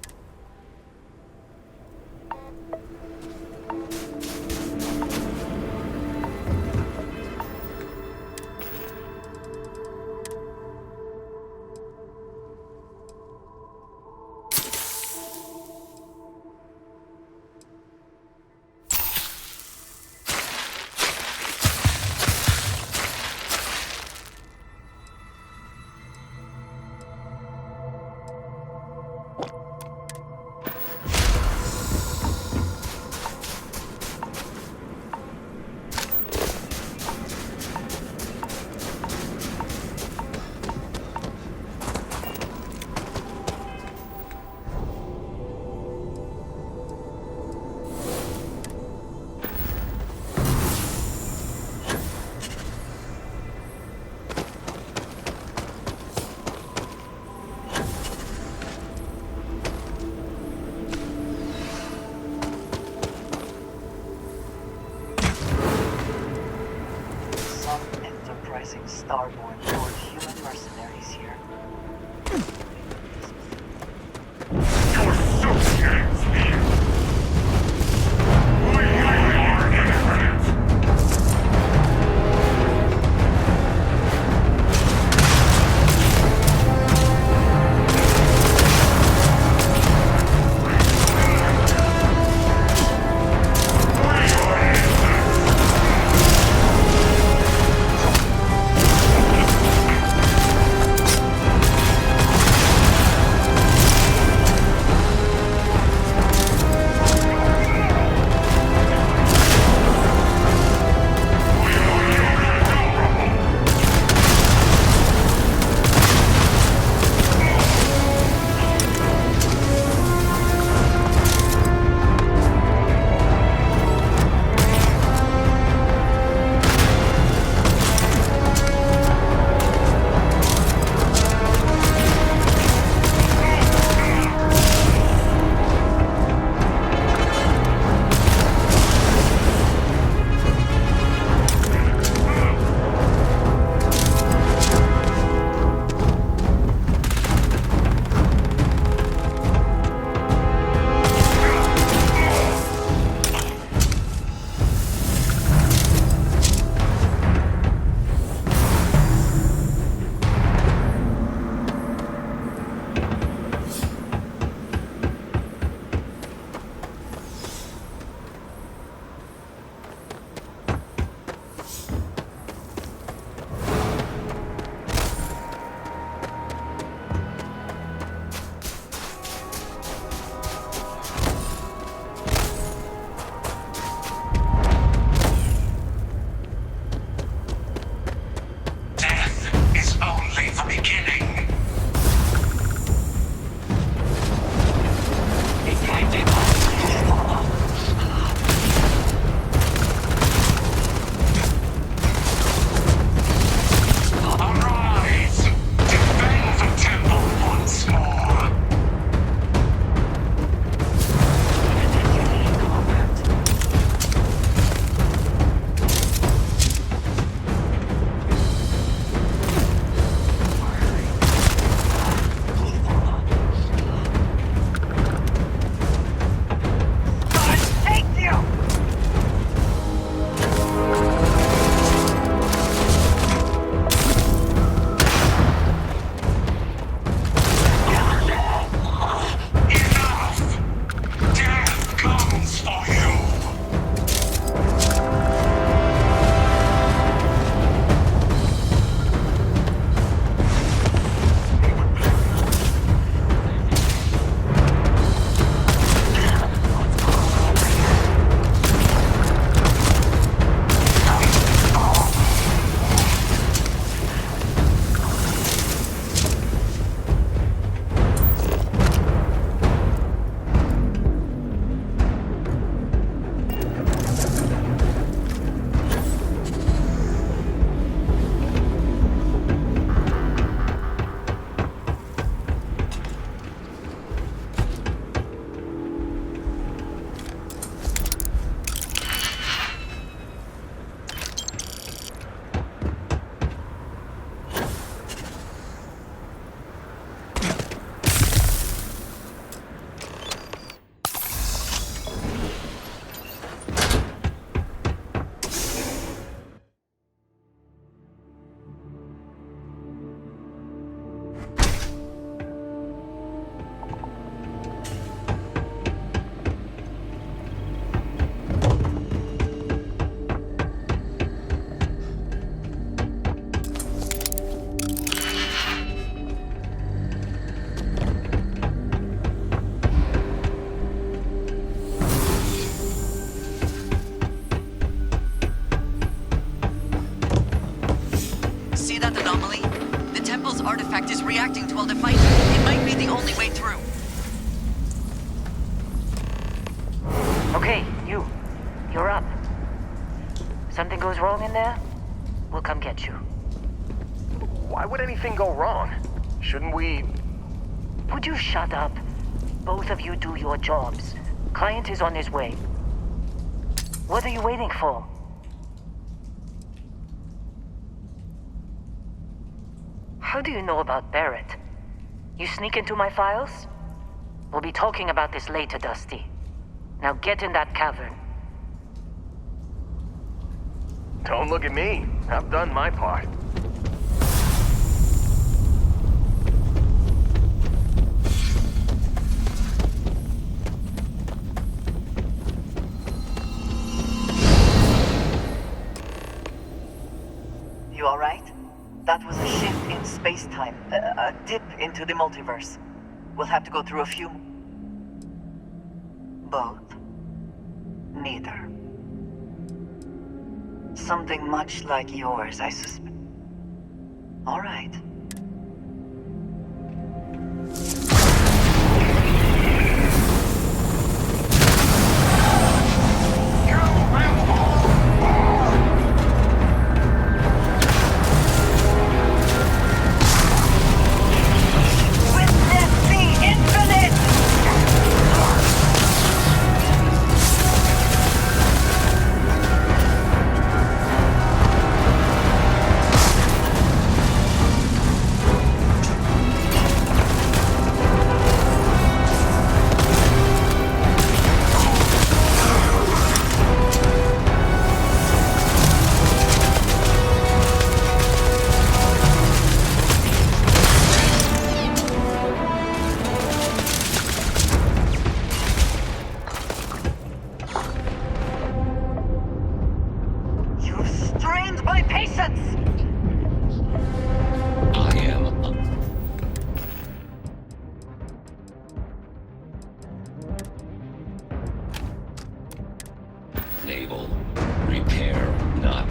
Starborn or human mercenaries here. Your subjects here! We are infinite! Earth anomaly? The temple's artifact is reacting to all the fighting. It might be the only way through. Okay, you're up. Something goes wrong in there, we'll come get you. Why would anything go wrong? Shouldn't we... Would you shut up? Both of you do your jobs. Client is on his way. What are you waiting for? How do you know about Barrett? You sneak into my files? We'll be talking about this later, Dusty. Now get in that cavern. Don't look at me. I've done my part. You alright? That was a shift in space-time, a dip into the multiverse. We'll have to go through a few... Both. Neither. Something much like yours, I suspect. Alright. Naval repair not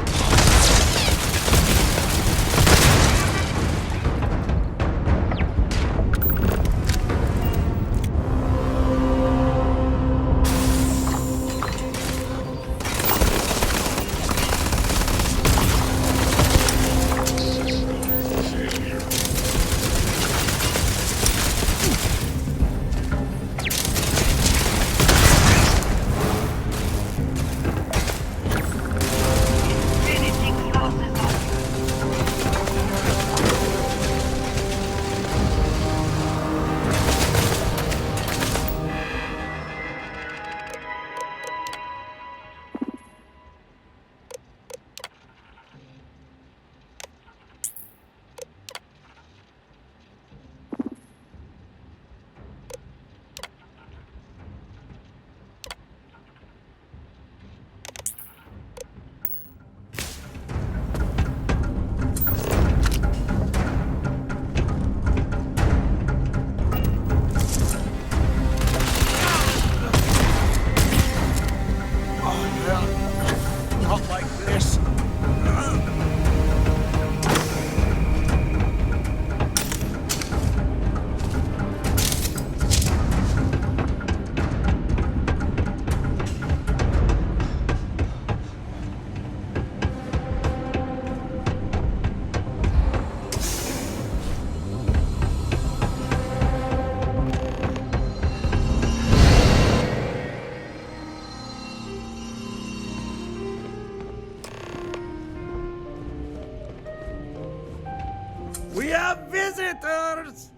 We have visitors!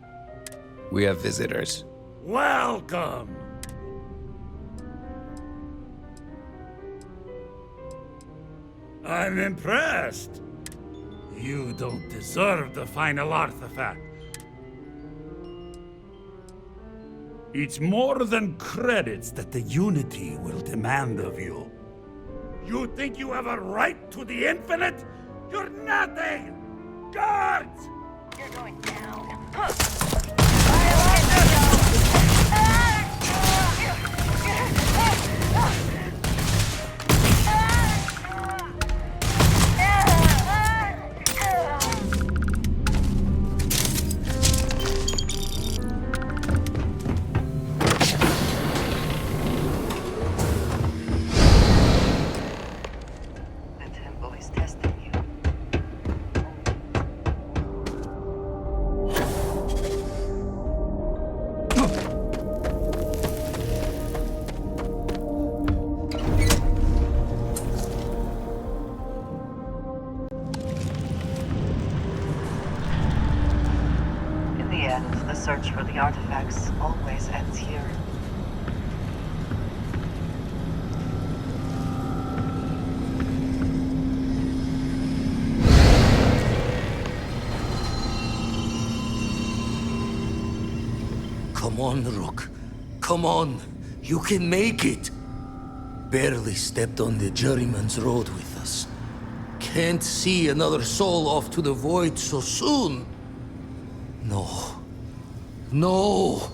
We have visitors. Welcome! I'm impressed. You don't deserve the final artifact. It's more than credits that the Unity will demand of you. You think you have a right to the infinite? You're nothing! Guards! You're going down. end, the search for the artifacts always ends here. Come on, Rook. Come on. You can make it. Barely stepped on the juryman's road with us. Can't see another soul off to the void so soon. No. No!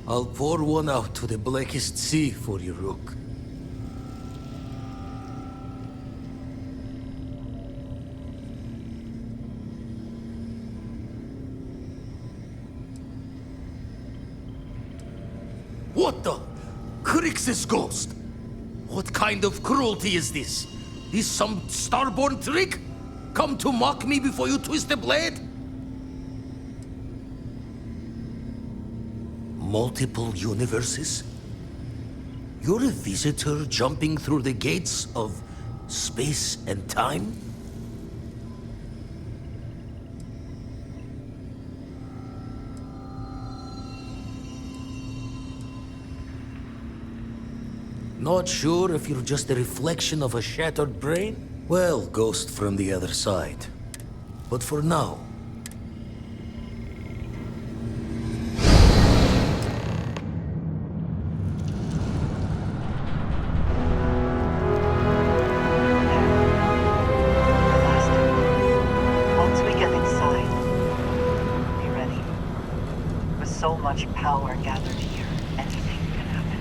I'll pour one out to the blackest sea for you, Rook. What the? Crix's ghost? What kind of cruelty is this? Is some starborn trick? Come to mock me before you twist the blade? Multiple universes? You're a visitor jumping through the gates of space and time? Not sure if you're just a reflection of a shattered brain? Well, ghost from the other side. But for now, Once we get inside, be ready. With so much power gathered here, anything can happen.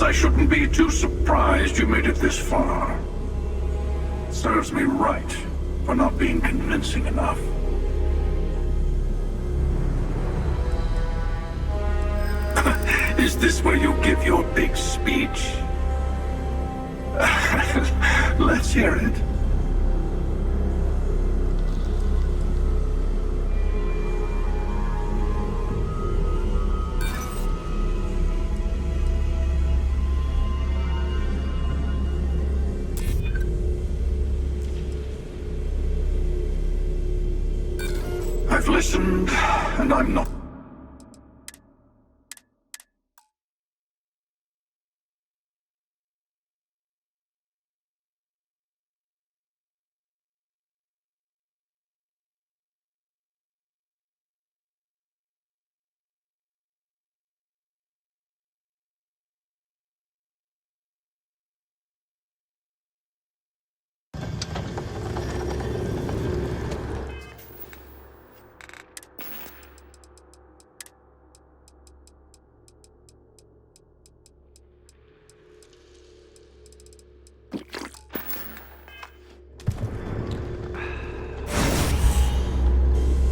guess I shouldn't be too surprised you made it this far. Serves me right for not being convincing enough. Is this where you give your big speech? Let's hear it. I've listened, and I'm not.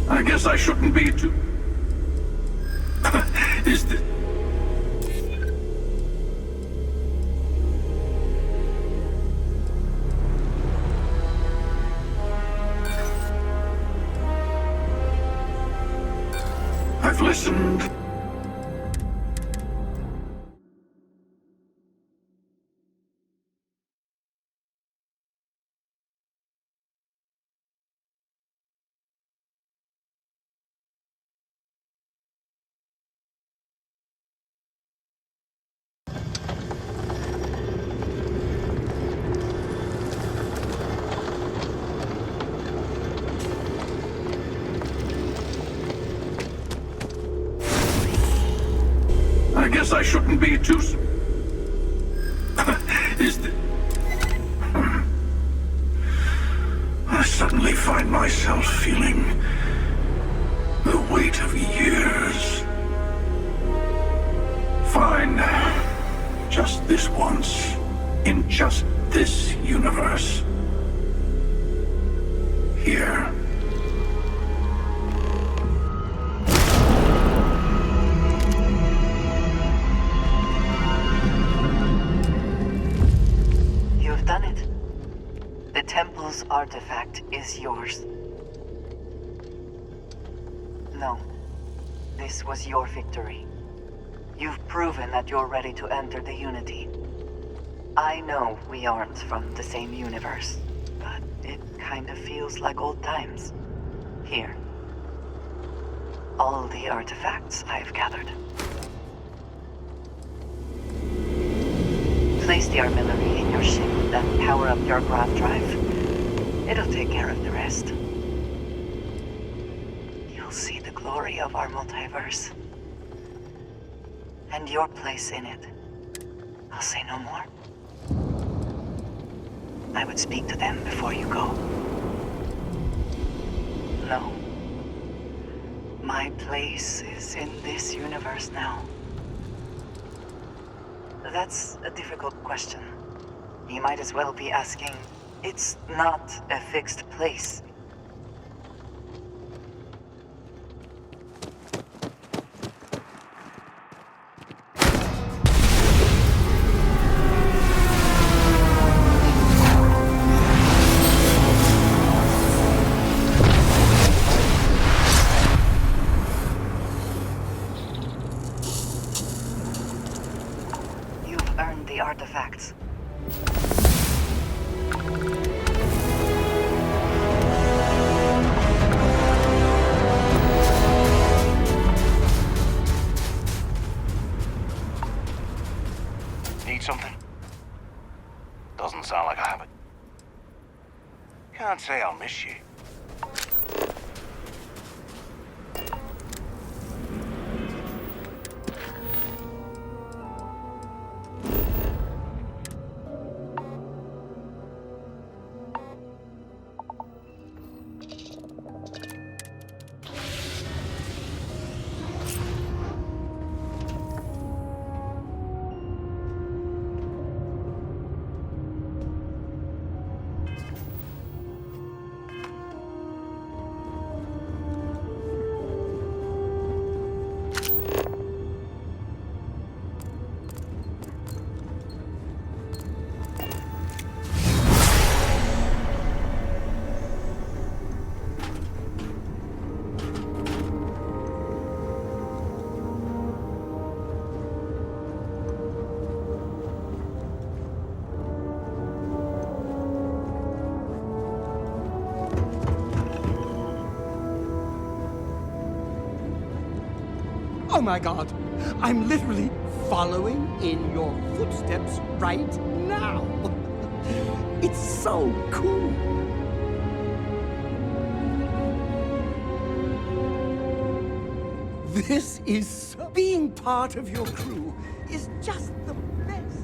I guess I shouldn't be too... Is this... I've listened. I guess I shouldn't be too... Is this... I suddenly find myself feeling the weight of years. Fine. Just this once. In just this universe. Here. You've done it. The temple's artifact is yours. No. This was your victory. You've proven that you're ready to enter the Unity. I know we aren't from the same universe, but it kind of feels like old times. Here. All the artifacts I've gathered. Place the artillery in your ship and power up your grav drive. It'll take care of the rest. You'll see the glory of our multiverse. And your place in it. I'll say no more. I would speak to them before you go. No. My place is in this universe now. That's a difficult question. You might as well be asking, it's not a fixed place. The artifacts. Need something? Doesn't sound like I have it. Can't say I'll miss you. Oh my god! I'm literally following in your footsteps right now! It's so cool! This is so... Being part of your crew is just the best!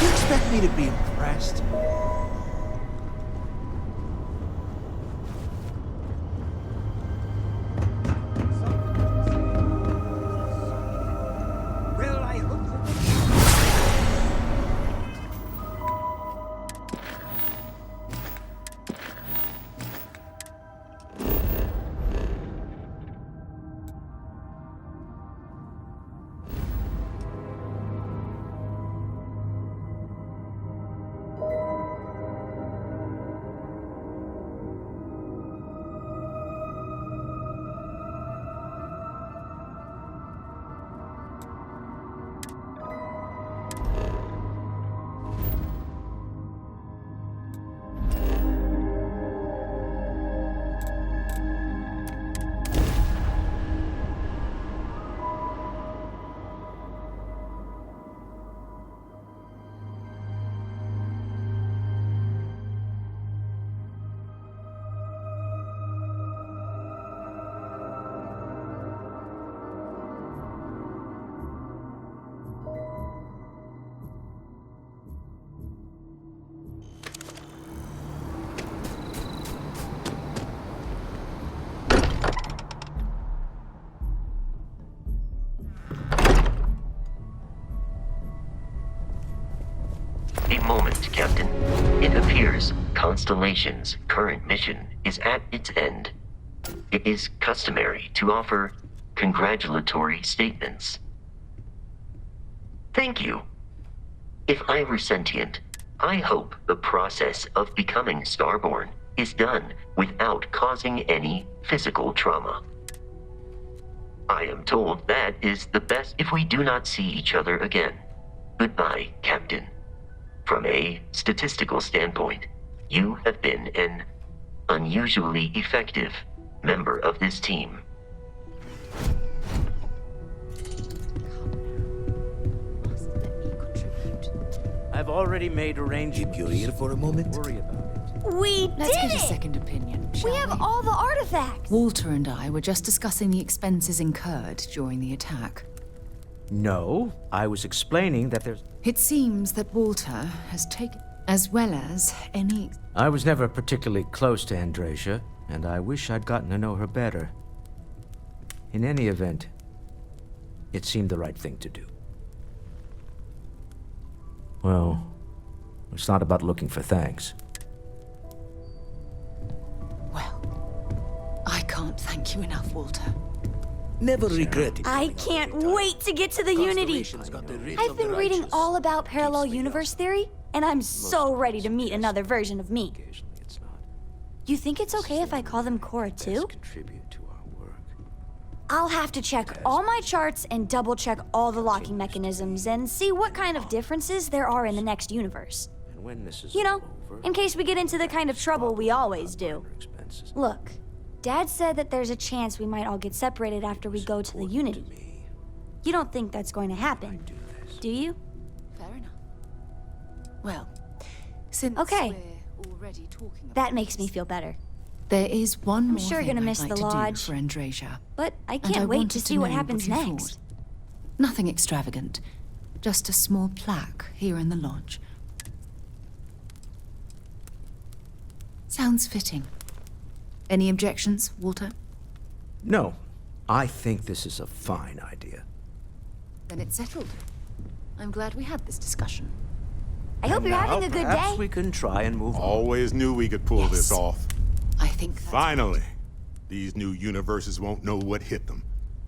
Expect me to be impressed? Well, I hope A moment, Captain. It appears Constellation's current mission is at its end. It is customary to offer congratulatory statements. Thank you. If I were sentient, I hope the process of becoming Starborn is done without causing any physical trauma. I am told that is the best if we do not see each other again. Goodbye, Captain. From a statistical standpoint, you have been an unusually effective member of this team. I've already made arrangements. Keep your ear for a moment. Don't worry about it. We Let's did get a it! second opinion. We have all the artifacts! Walter and I were just discussing the expenses incurred during the attack. No, I was explaining that there's... It seems that Walter has taken, as well as any... I was never particularly close to Andrasia, and I wish I'd gotten to know her better. In any event, it seemed the right thing to do. Well, it's not about looking for thanks. I can't thank you enough, Walter. Never regret it. I can't wait to get to the Unity. I've been reading all about parallel universe theory, and I'm so ready to meet another version of me. You think it's okay if I call them Cora too? I'll have to check all my charts and double check all the locking mechanisms and see what kind of differences there are in the next universe. And when this is You know, over, in case we get into the kind of trouble we always do. Look, Dad said that there's a chance we might all get separated after we go to the Unity. You don't think that's going to happen, do you? Fair enough. Well, since Okay. we're already talking about That makes me feel better. there is one more sure thing gonna miss I'd the like to lodge. do for Andrasia. But I And can't wait to wanted see what know happens you next. thought. Nothing extravagant. Just a small plaque here in the lodge. Sounds fitting. Any objections, Walter? No. I think this is a fine idea. Then it's settled. I'm glad we had this discussion. I hope you're having a good Perhaps day. we can try and move on. Always knew we could pull this off. I think that's Finally, these new universes won't know what hit them.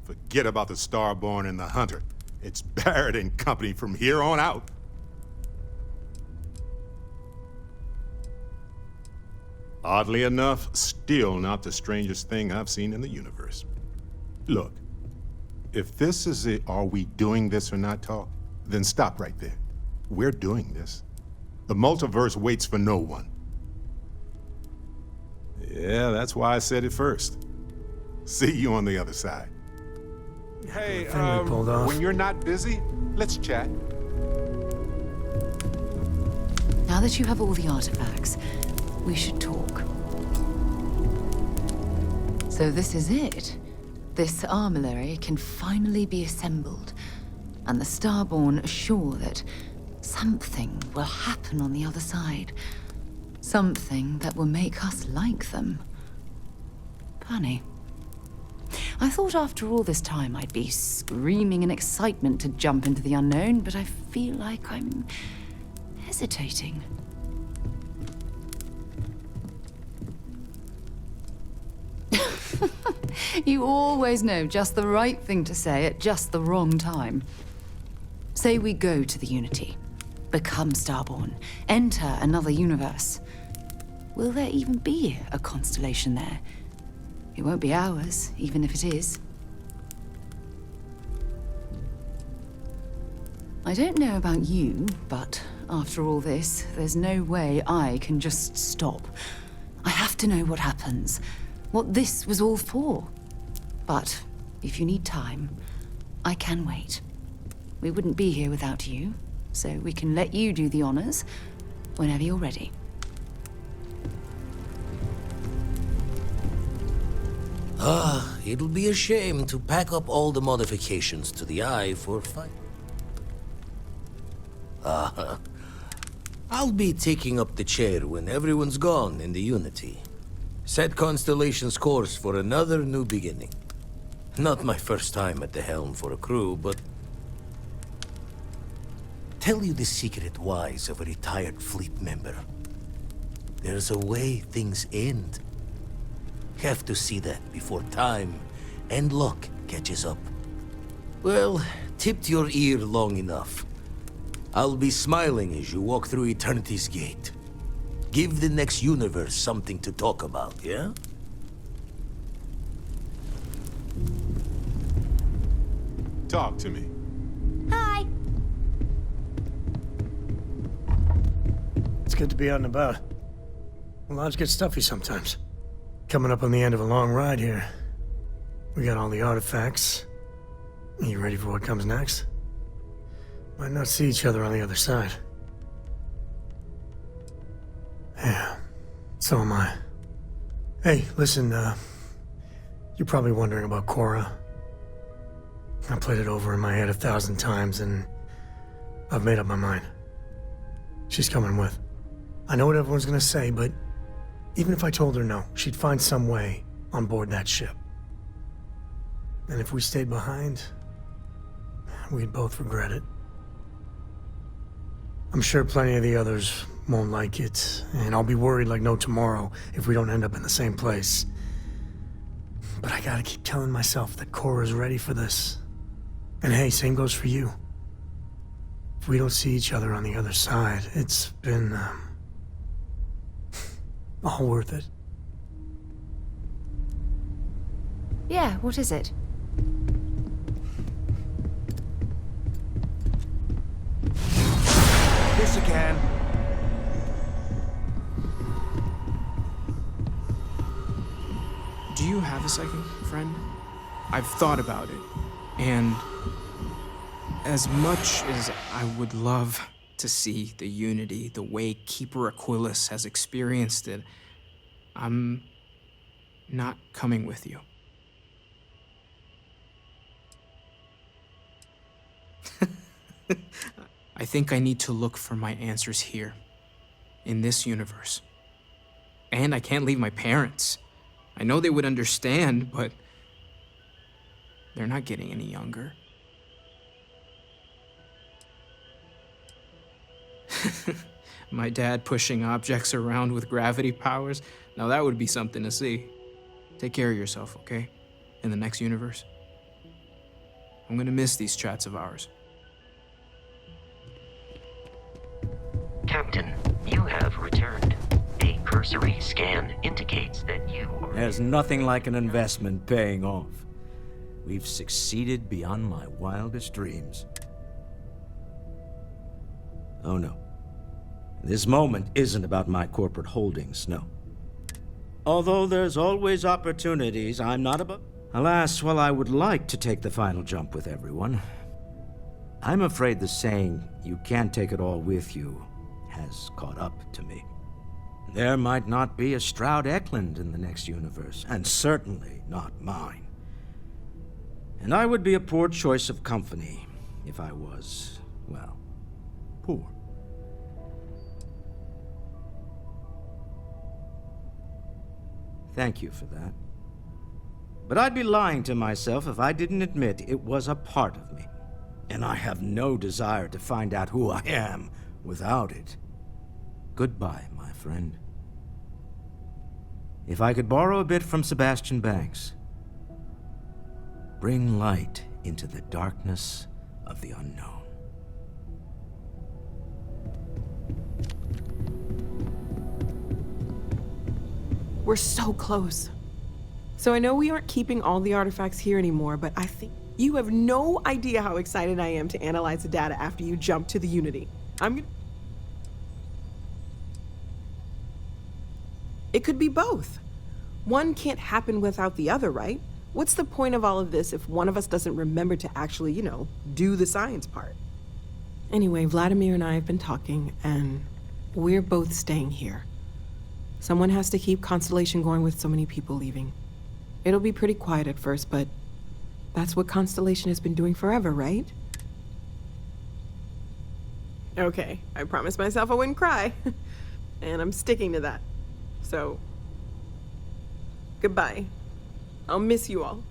Forget about the Starborn and the Hunter. It's Barrett and company from here on out. Oddly enough, still not the strangest thing I've seen in the universe. Look, if this is a "are we doing this or not" talk, then stop right there. We're doing this. The multiverse waits for no one. Yeah, that's why I said it first. See you on the other side. Hey, Thing we pulled off. when you're not busy, let's chat. Now that you have all the artifacts, we should talk. So this is it. This armillary can finally be assembled, and the Starborn are sure that something will happen on the other side. Something that will make us like them. Funny. I thought after all this time I'd be screaming in excitement to jump into the unknown, but I feel like I'm hesitating. You always know just the right thing to say at just the wrong time. Say we go to the Unity, become Starborn, enter another universe. Will there even be a constellation there? It won't be ours, even if it is. I don't know about you, but after all this, there's no way I can just stop. I have to know what happens, what this was all for. But if you need time, I can wait. We wouldn't be here without you, so we can let you do the honors whenever you're ready. It'll be a shame to pack up all the modifications to the Eye for fight. I'll be taking up the chair when everyone's gone in the Unity. Set Constellation's course for another new beginning. Not my first time at the helm for a crew, but... Tell you the secret wise of a retired fleet member. There's a way things end. Have to see that before time and luck catches up. Well, tipped your ear long enough. I'll be smiling as you walk through Eternity's gate. Give the next universe something to talk about, yeah? Talk to me. Hi. It's good to be out and about. The lodge gets stuffy sometimes. Coming up on the end of a long ride here. We got all the artifacts. You ready for what comes next? Might not see each other on the other side. Yeah, so am I. Hey, listen, you're probably wondering about Cora. I played it over in my head 1,000 times, and I've made up my mind. She's coming with. I know what everyone's gonna say, but even if I told her no, she'd find some way on board that ship. And if we stayed behind, we'd both regret it. I'm sure plenty of the others won't like it, and I'll be worried like no tomorrow if we don't end up in the same place. But I gotta keep telling myself that Cora's ready for this. And hey, same goes for you. If we don't see each other on the other side, it's been, all worth it. Yeah, what is it? This again. you have a second, friend? I've thought about it, and as much as I would love to see the Unity the way Keeper Aquilus has experienced it, I'm not coming with you. I think I need to look for my answers here, in this universe. And I can't leave my parents. I know they would understand, but they're not getting any younger. My dad pushing objects around with gravity powers, now that would be something to see. Take care of yourself, okay? In the next universe. I'm gonna miss these chats of ours. Captain, you have returned. A cursory scan indicates that you are... There's nothing like an investment paying off. We've succeeded beyond my wildest dreams. Oh no. This moment isn't about my corporate holdings, no. Although there's always opportunities, I'm not about... Alas, while I would like to take the final jump with everyone, I'm afraid the saying, "you can't take it all with you," has caught up to me. There might not be a Stroud Eklund in the next universe, and certainly not mine. And I would be a poor choice of company if I was, well, poor. Thank you for that. But I'd be lying to myself if I didn't admit it was a part of me. And I have no desire to find out who I am without it. Goodbye, my friend. If I could borrow a bit from Sebastian Banks, bring light into the darkness of the unknown. We're so close. So I know we aren't keeping all the artifacts here anymore, but I think you have no idea how excited I am to analyze the data after you jump to the Unity. It could be both. One can't happen without the other, right? What's the point of all of this if one of us doesn't remember to actually, do the science part? Anyway, Vladimir and I have been talking, and we're both staying here. Someone has to keep Constellation going with so many people leaving. It'll be pretty quiet at first, but that's what Constellation has been doing forever, right? Okay, I promised myself I wouldn't cry. And I'm sticking to that. So, goodbye. I'll miss you all.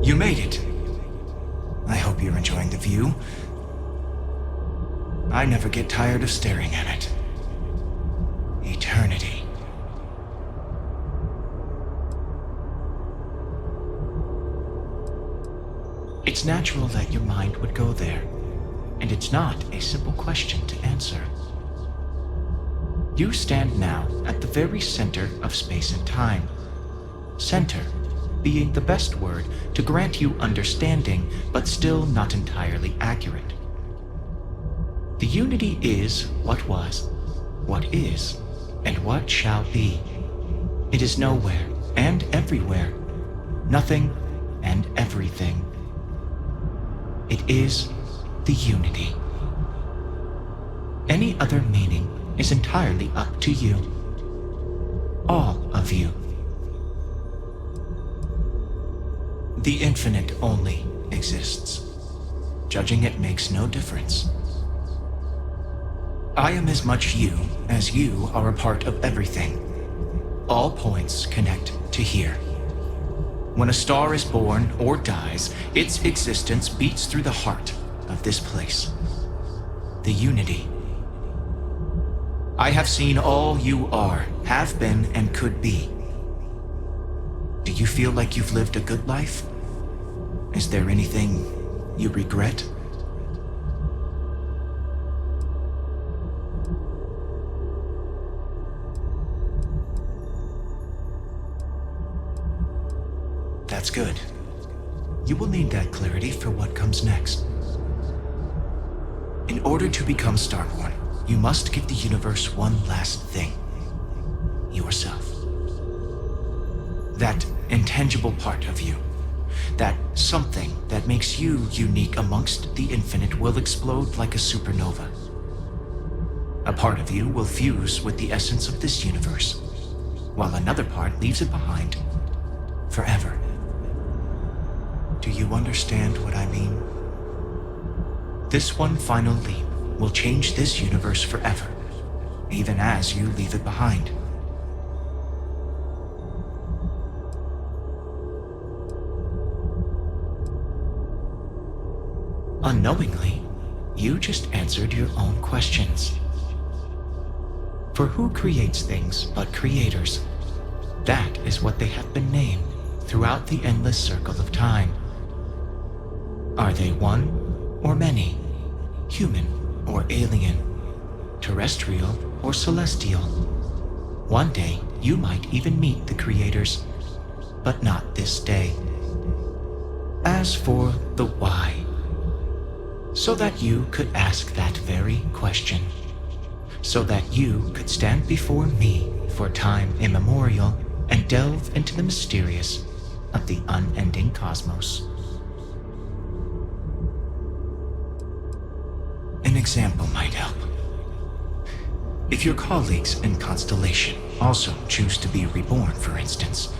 You made it. I hope you're enjoying the view. I never get tired of staring at it. Eternity. It's natural that your mind would go there, and it's not a simple question to answer. You stand now at the very center of space and time. Center being the best word to grant you understanding, but still not entirely accurate. The unity is what was, what is, and what shall be. It is nowhere and everywhere, nothing and everything. It is the unity. Any other meaning is entirely up to you. All of you. The infinite only exists. Judging it makes no difference. I am as much you as you are a part of everything. All points connect to here. When a star is born or dies, its existence beats through the heart of this place. The unity. I have seen all you are, have been, and could be. Do you feel like you've lived a good life? Is there anything you regret? That's good. You will need that clarity for what comes next. In order to become Starborn, you must give the universe one last thing. Yourself. That intangible part of you. That something that makes you unique amongst the infinite will explode like a supernova. A part of you will fuse with the essence of this universe, while another part leaves it behind forever. Do you understand what I mean? This one final leap will change this universe forever, even as you leave it behind. Unknowingly, you just answered your own questions. For who creates things but creators? That is what they have been named throughout the endless circle of time. Are they one or many? Human or alien? Terrestrial or celestial? One day, you might even meet the creators, but not this day. As for the why, so that you could ask that very question, so that you could stand before me for time immemorial and delve into the mysterious of the unending cosmos. An example might help. If your colleagues in Constellation also choose to be reborn, for instance,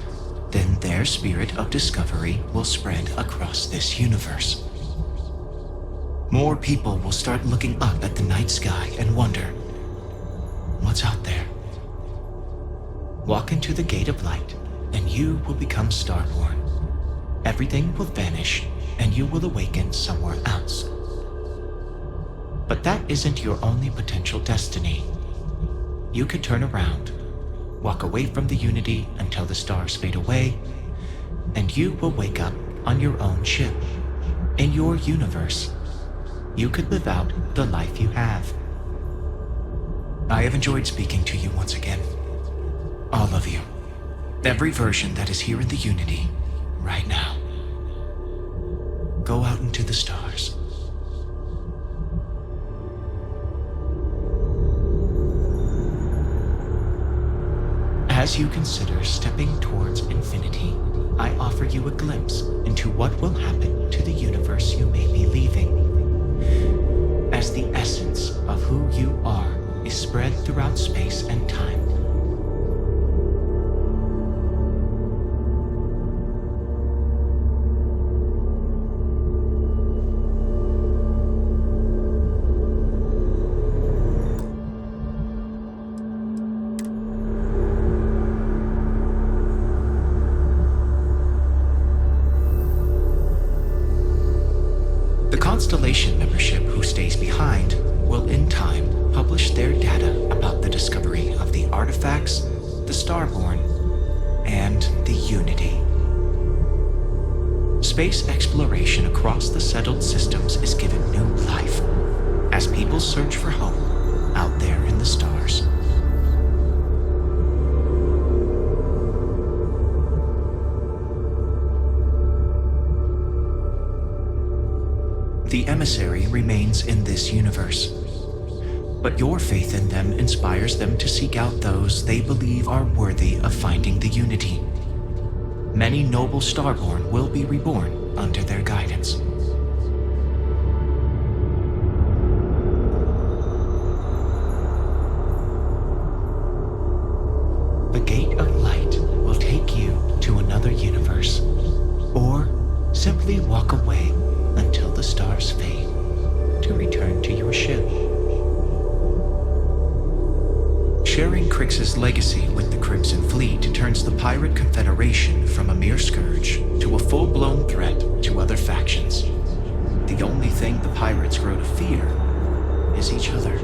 then their spirit of discovery will spread across this universe. More people will start looking up at the night sky and wonder, what's out there? Walk into the gate of light, and you will become Starborn. Everything will vanish, and you will awaken somewhere else. But that isn't your only potential destiny. You could turn around, walk away from the unity until the stars fade away, and you will wake up on your own ship, in your universe. You could live out the life you have. I have enjoyed speaking to you once again. All of you. Every version that is here in the Unity, right now. Go out into the stars. As you consider stepping towards infinity, I offer you a glimpse into what will happen to the universe you may be leaving. As the essence of who you are is spread throughout space and time. Constellation membership who stays behind will in time publish their data about the discovery of the artifacts, the Starborn, and the Unity. Space exploration across the settled systems is given new life as people search for home out there in the stars. The emissary remains in this universe, but your faith in them inspires them to seek out those they believe are worthy of finding the Unity. Many noble Starborn will be reborn under their guidance. The Gate of Light will take you to another universe, or simply walk away until the stars fade to return to your ship. Sharing Crix's legacy with the Crimson Fleet turns the Pirate Confederation from a mere scourge to a full-blown threat to other factions. The only thing the pirates grow to fear is each other.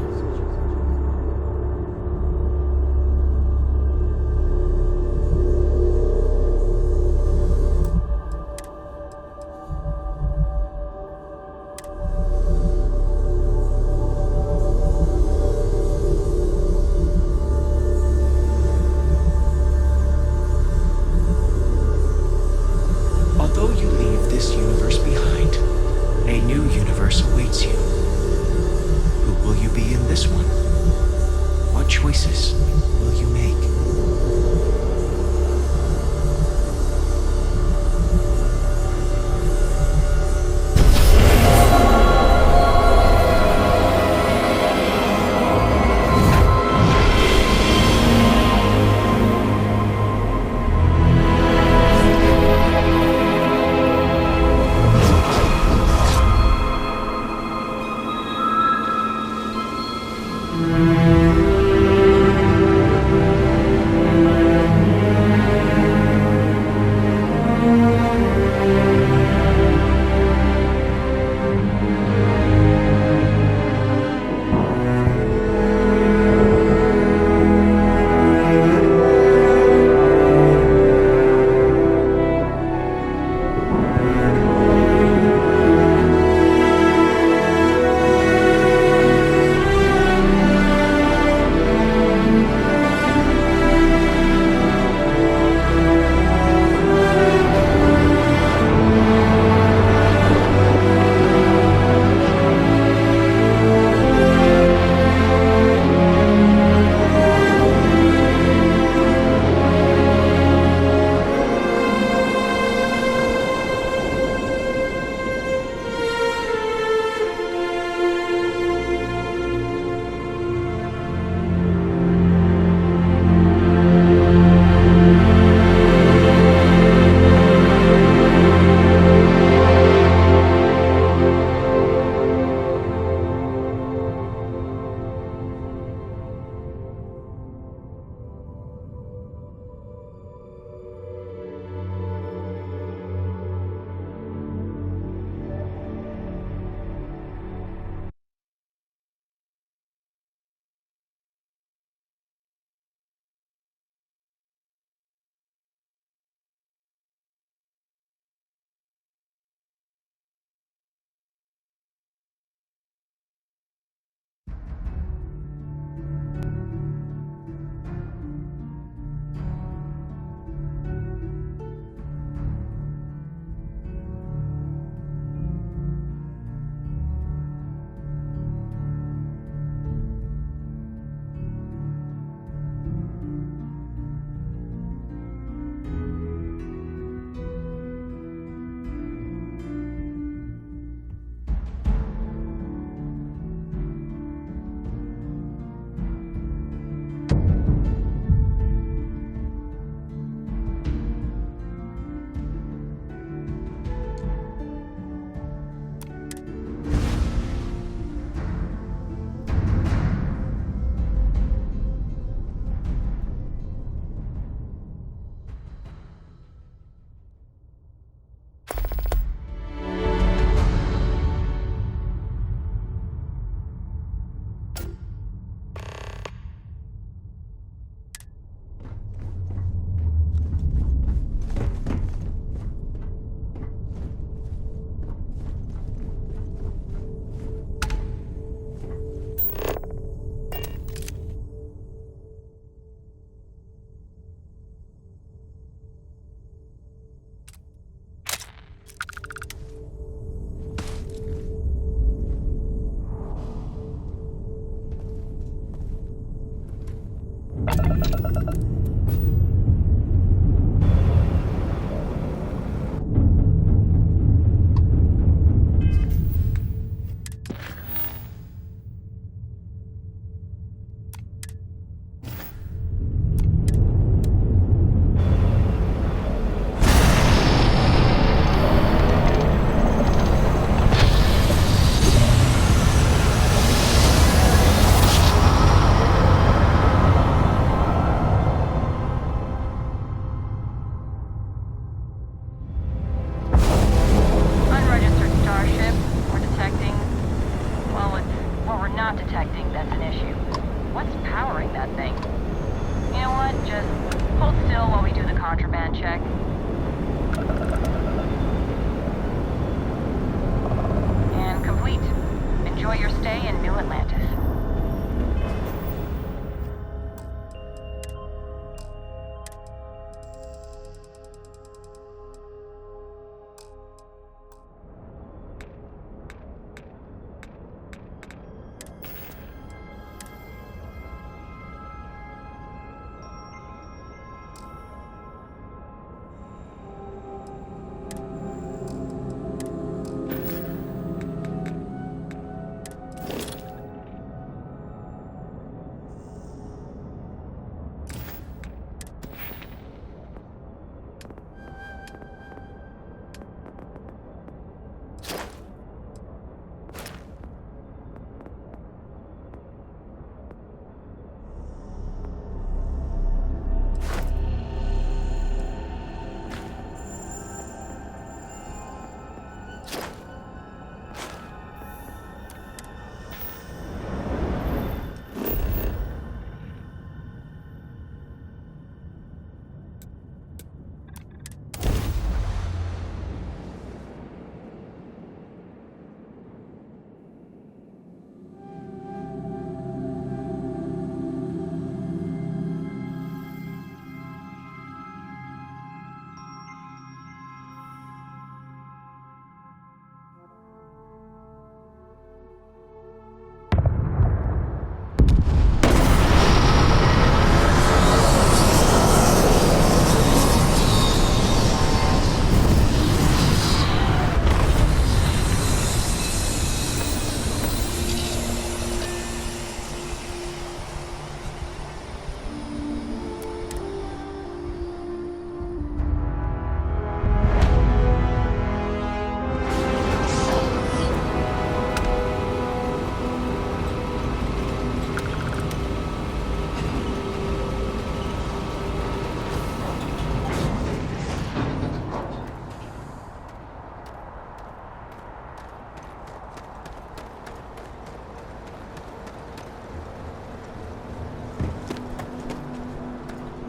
your stay in New Atlantis.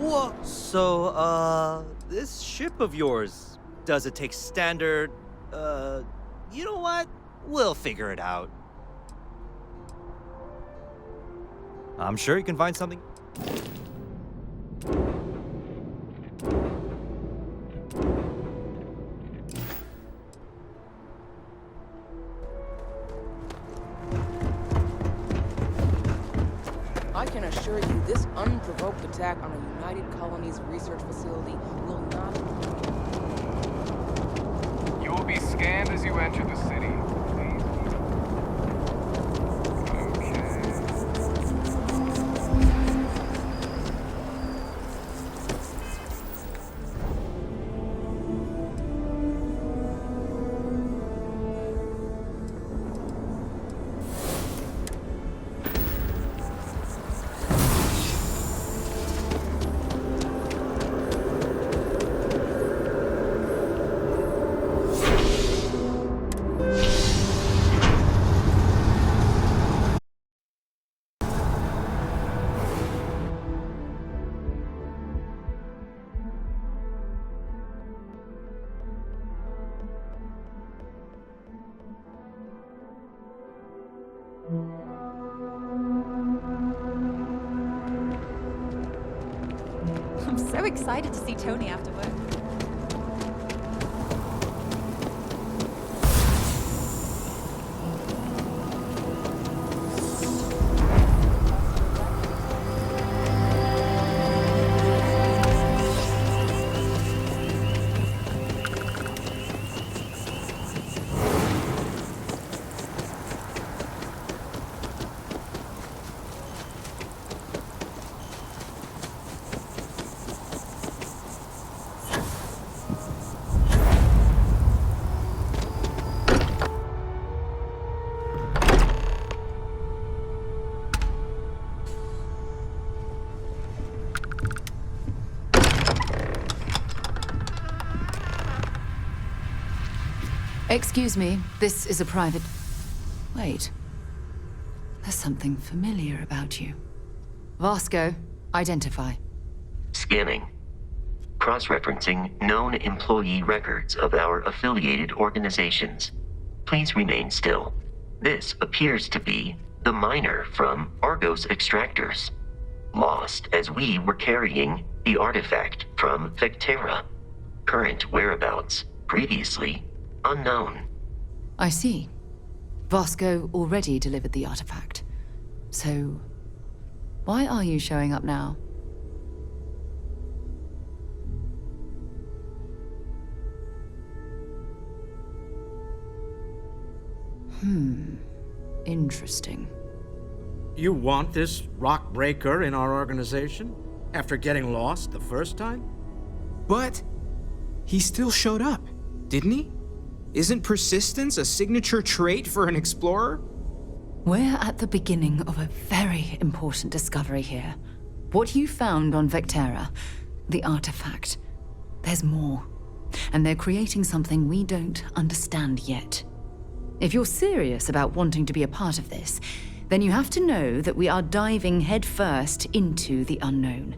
Whoa, so, this ship of yours, does it take standard, you know what? We'll figure it out. I'm sure you can find something. I can assure you this unprovoked attack on a United Colonies research facility will not... You will be scanned as you enter the city. I'm so excited to see Tony after work. Excuse me, this is a private... Wait. There's something familiar about you. Vasco, identify. Scanning. Cross-referencing known employee records of our affiliated organizations. Please remain still. This appears to be the miner from Argos Extractors, lost as we were carrying the artifact from Vectera. Current whereabouts, previously unknown. I see. Vasco already delivered the artifact. So, why are you showing up now? Interesting. You want this rock breaker in our organization? After getting lost the first time? But he still showed up, didn't he? Isn't persistence a signature trait for an explorer? We're at the beginning of a very important discovery here. What you found on Vectera, the artifact. There's more. And they're creating something we don't understand yet. If you're serious about wanting to be a part of this, then you have to know that we are diving headfirst into the unknown.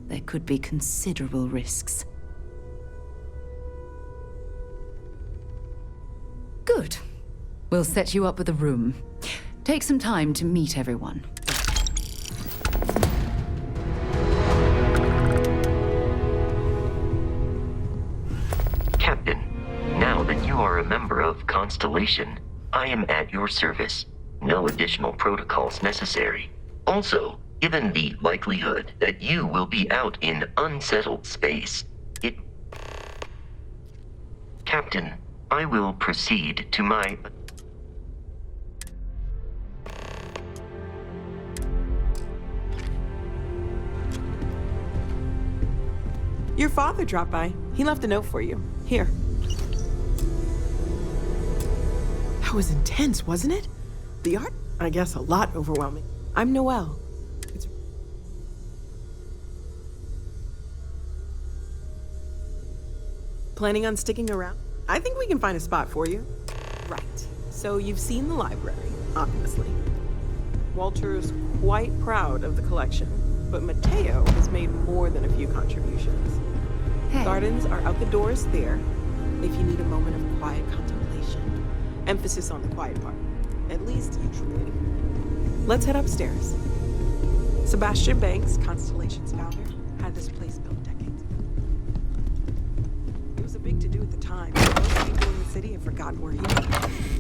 There could be considerable risks. Good. We'll set you up with a room. Take some time to meet everyone. Captain, now that you are a member of Constellation, I am at your service. No additional protocols necessary. Also, given the likelihood that you will be out in unsettled space, Captain, I will proceed to my... Your father dropped by. He left a note for you. Here. That was intense, wasn't it? The art? I guess a lot overwhelming. I'm Noelle. Planning on sticking around? I think we can find a spot for you. Right. So you've seen the library, obviously. Walter's quite proud of the collection, but Mateo has made more than a few contributions. Hey. Gardens are out the doors there, if you need a moment of quiet contemplation. Emphasis on the quiet part, at least usually. Let's head upstairs. Sebastian Banks, Constellation's founder, had this place built decades ago. It was a big to-do at the time. Most people in the city have forgotten where he lived.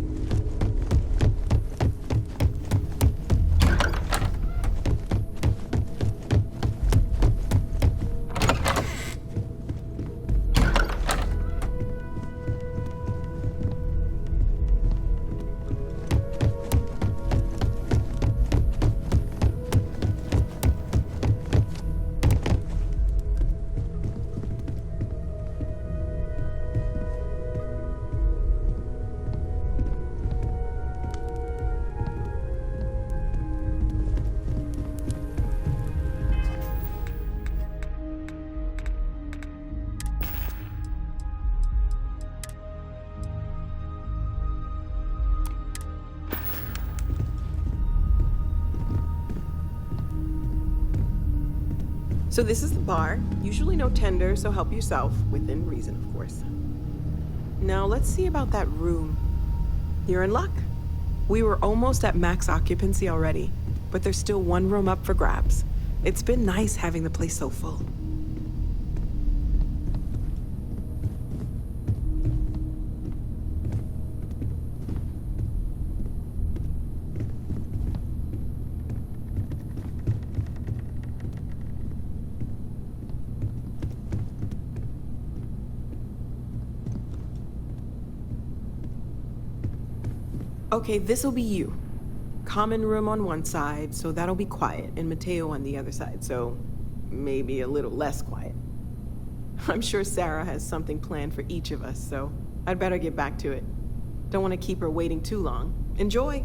So this is the bar. Usually no tender, so help yourself, within reason, of course. Now let's see about that room. You're in luck. We were almost at max occupancy already, but there's still one room up for grabs. It's been nice having the place so full. Okay, this'll be you. Common room on one side, so that'll be quiet, and Mateo on the other side, so maybe a little less quiet. I'm sure Sarah has something planned for each of us, so I'd better get back to it. Don't want to keep her waiting too long. Enjoy!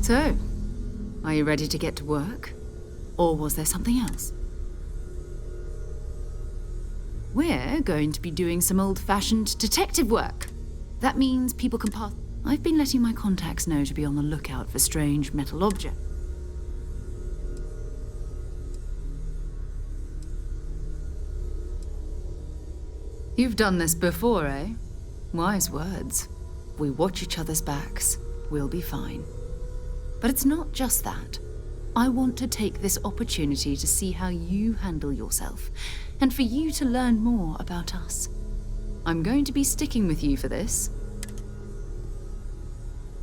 So, are you ready to get to work? Or was there something else? We're going to be doing some old-fashioned detective work. That means people can pass. I've been letting my contacts know to be on the lookout for strange metal objects. You've done this before, eh? Wise words. We watch each other's backs. We'll be fine. But it's not just that. I want to take this opportunity to see how you handle yourself, and for you to learn more about us. I'm going to be sticking with you for this.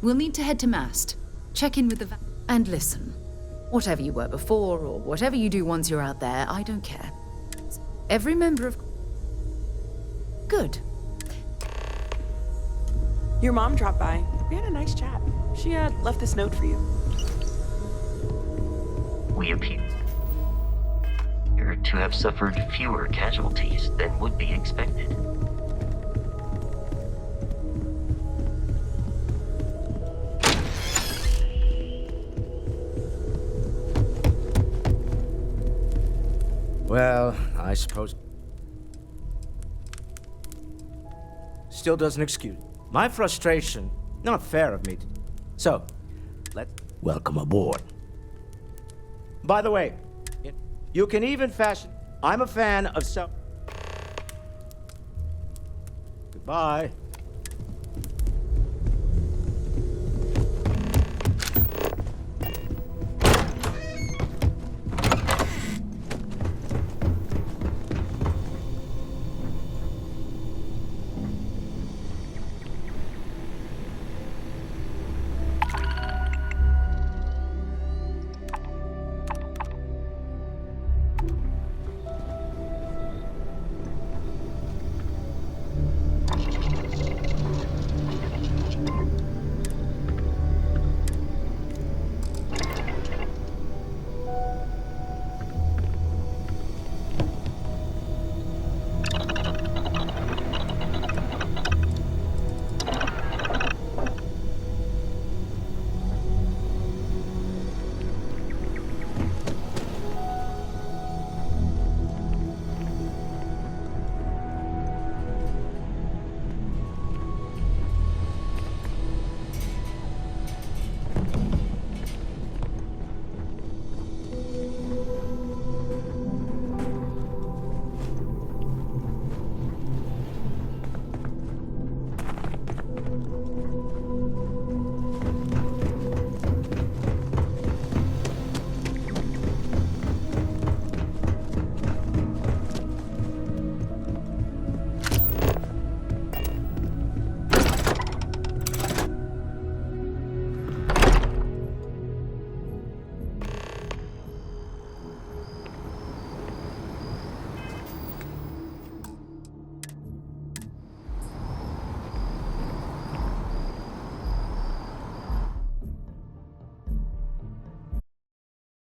We'll need to head to Mast, check in with the and listen. Whatever you were before, or whatever you do once you're out there, I don't care. Every member of... Good. Your mom dropped by. We had a nice chat. She left this note for you. We appear to have suffered fewer casualties than would be expected. Well, I suppose... Still doesn't excuse my frustration. Not fair of me to... So, let's... Welcome aboard. By the way, you can even fashion... I'm a fan of Goodbye.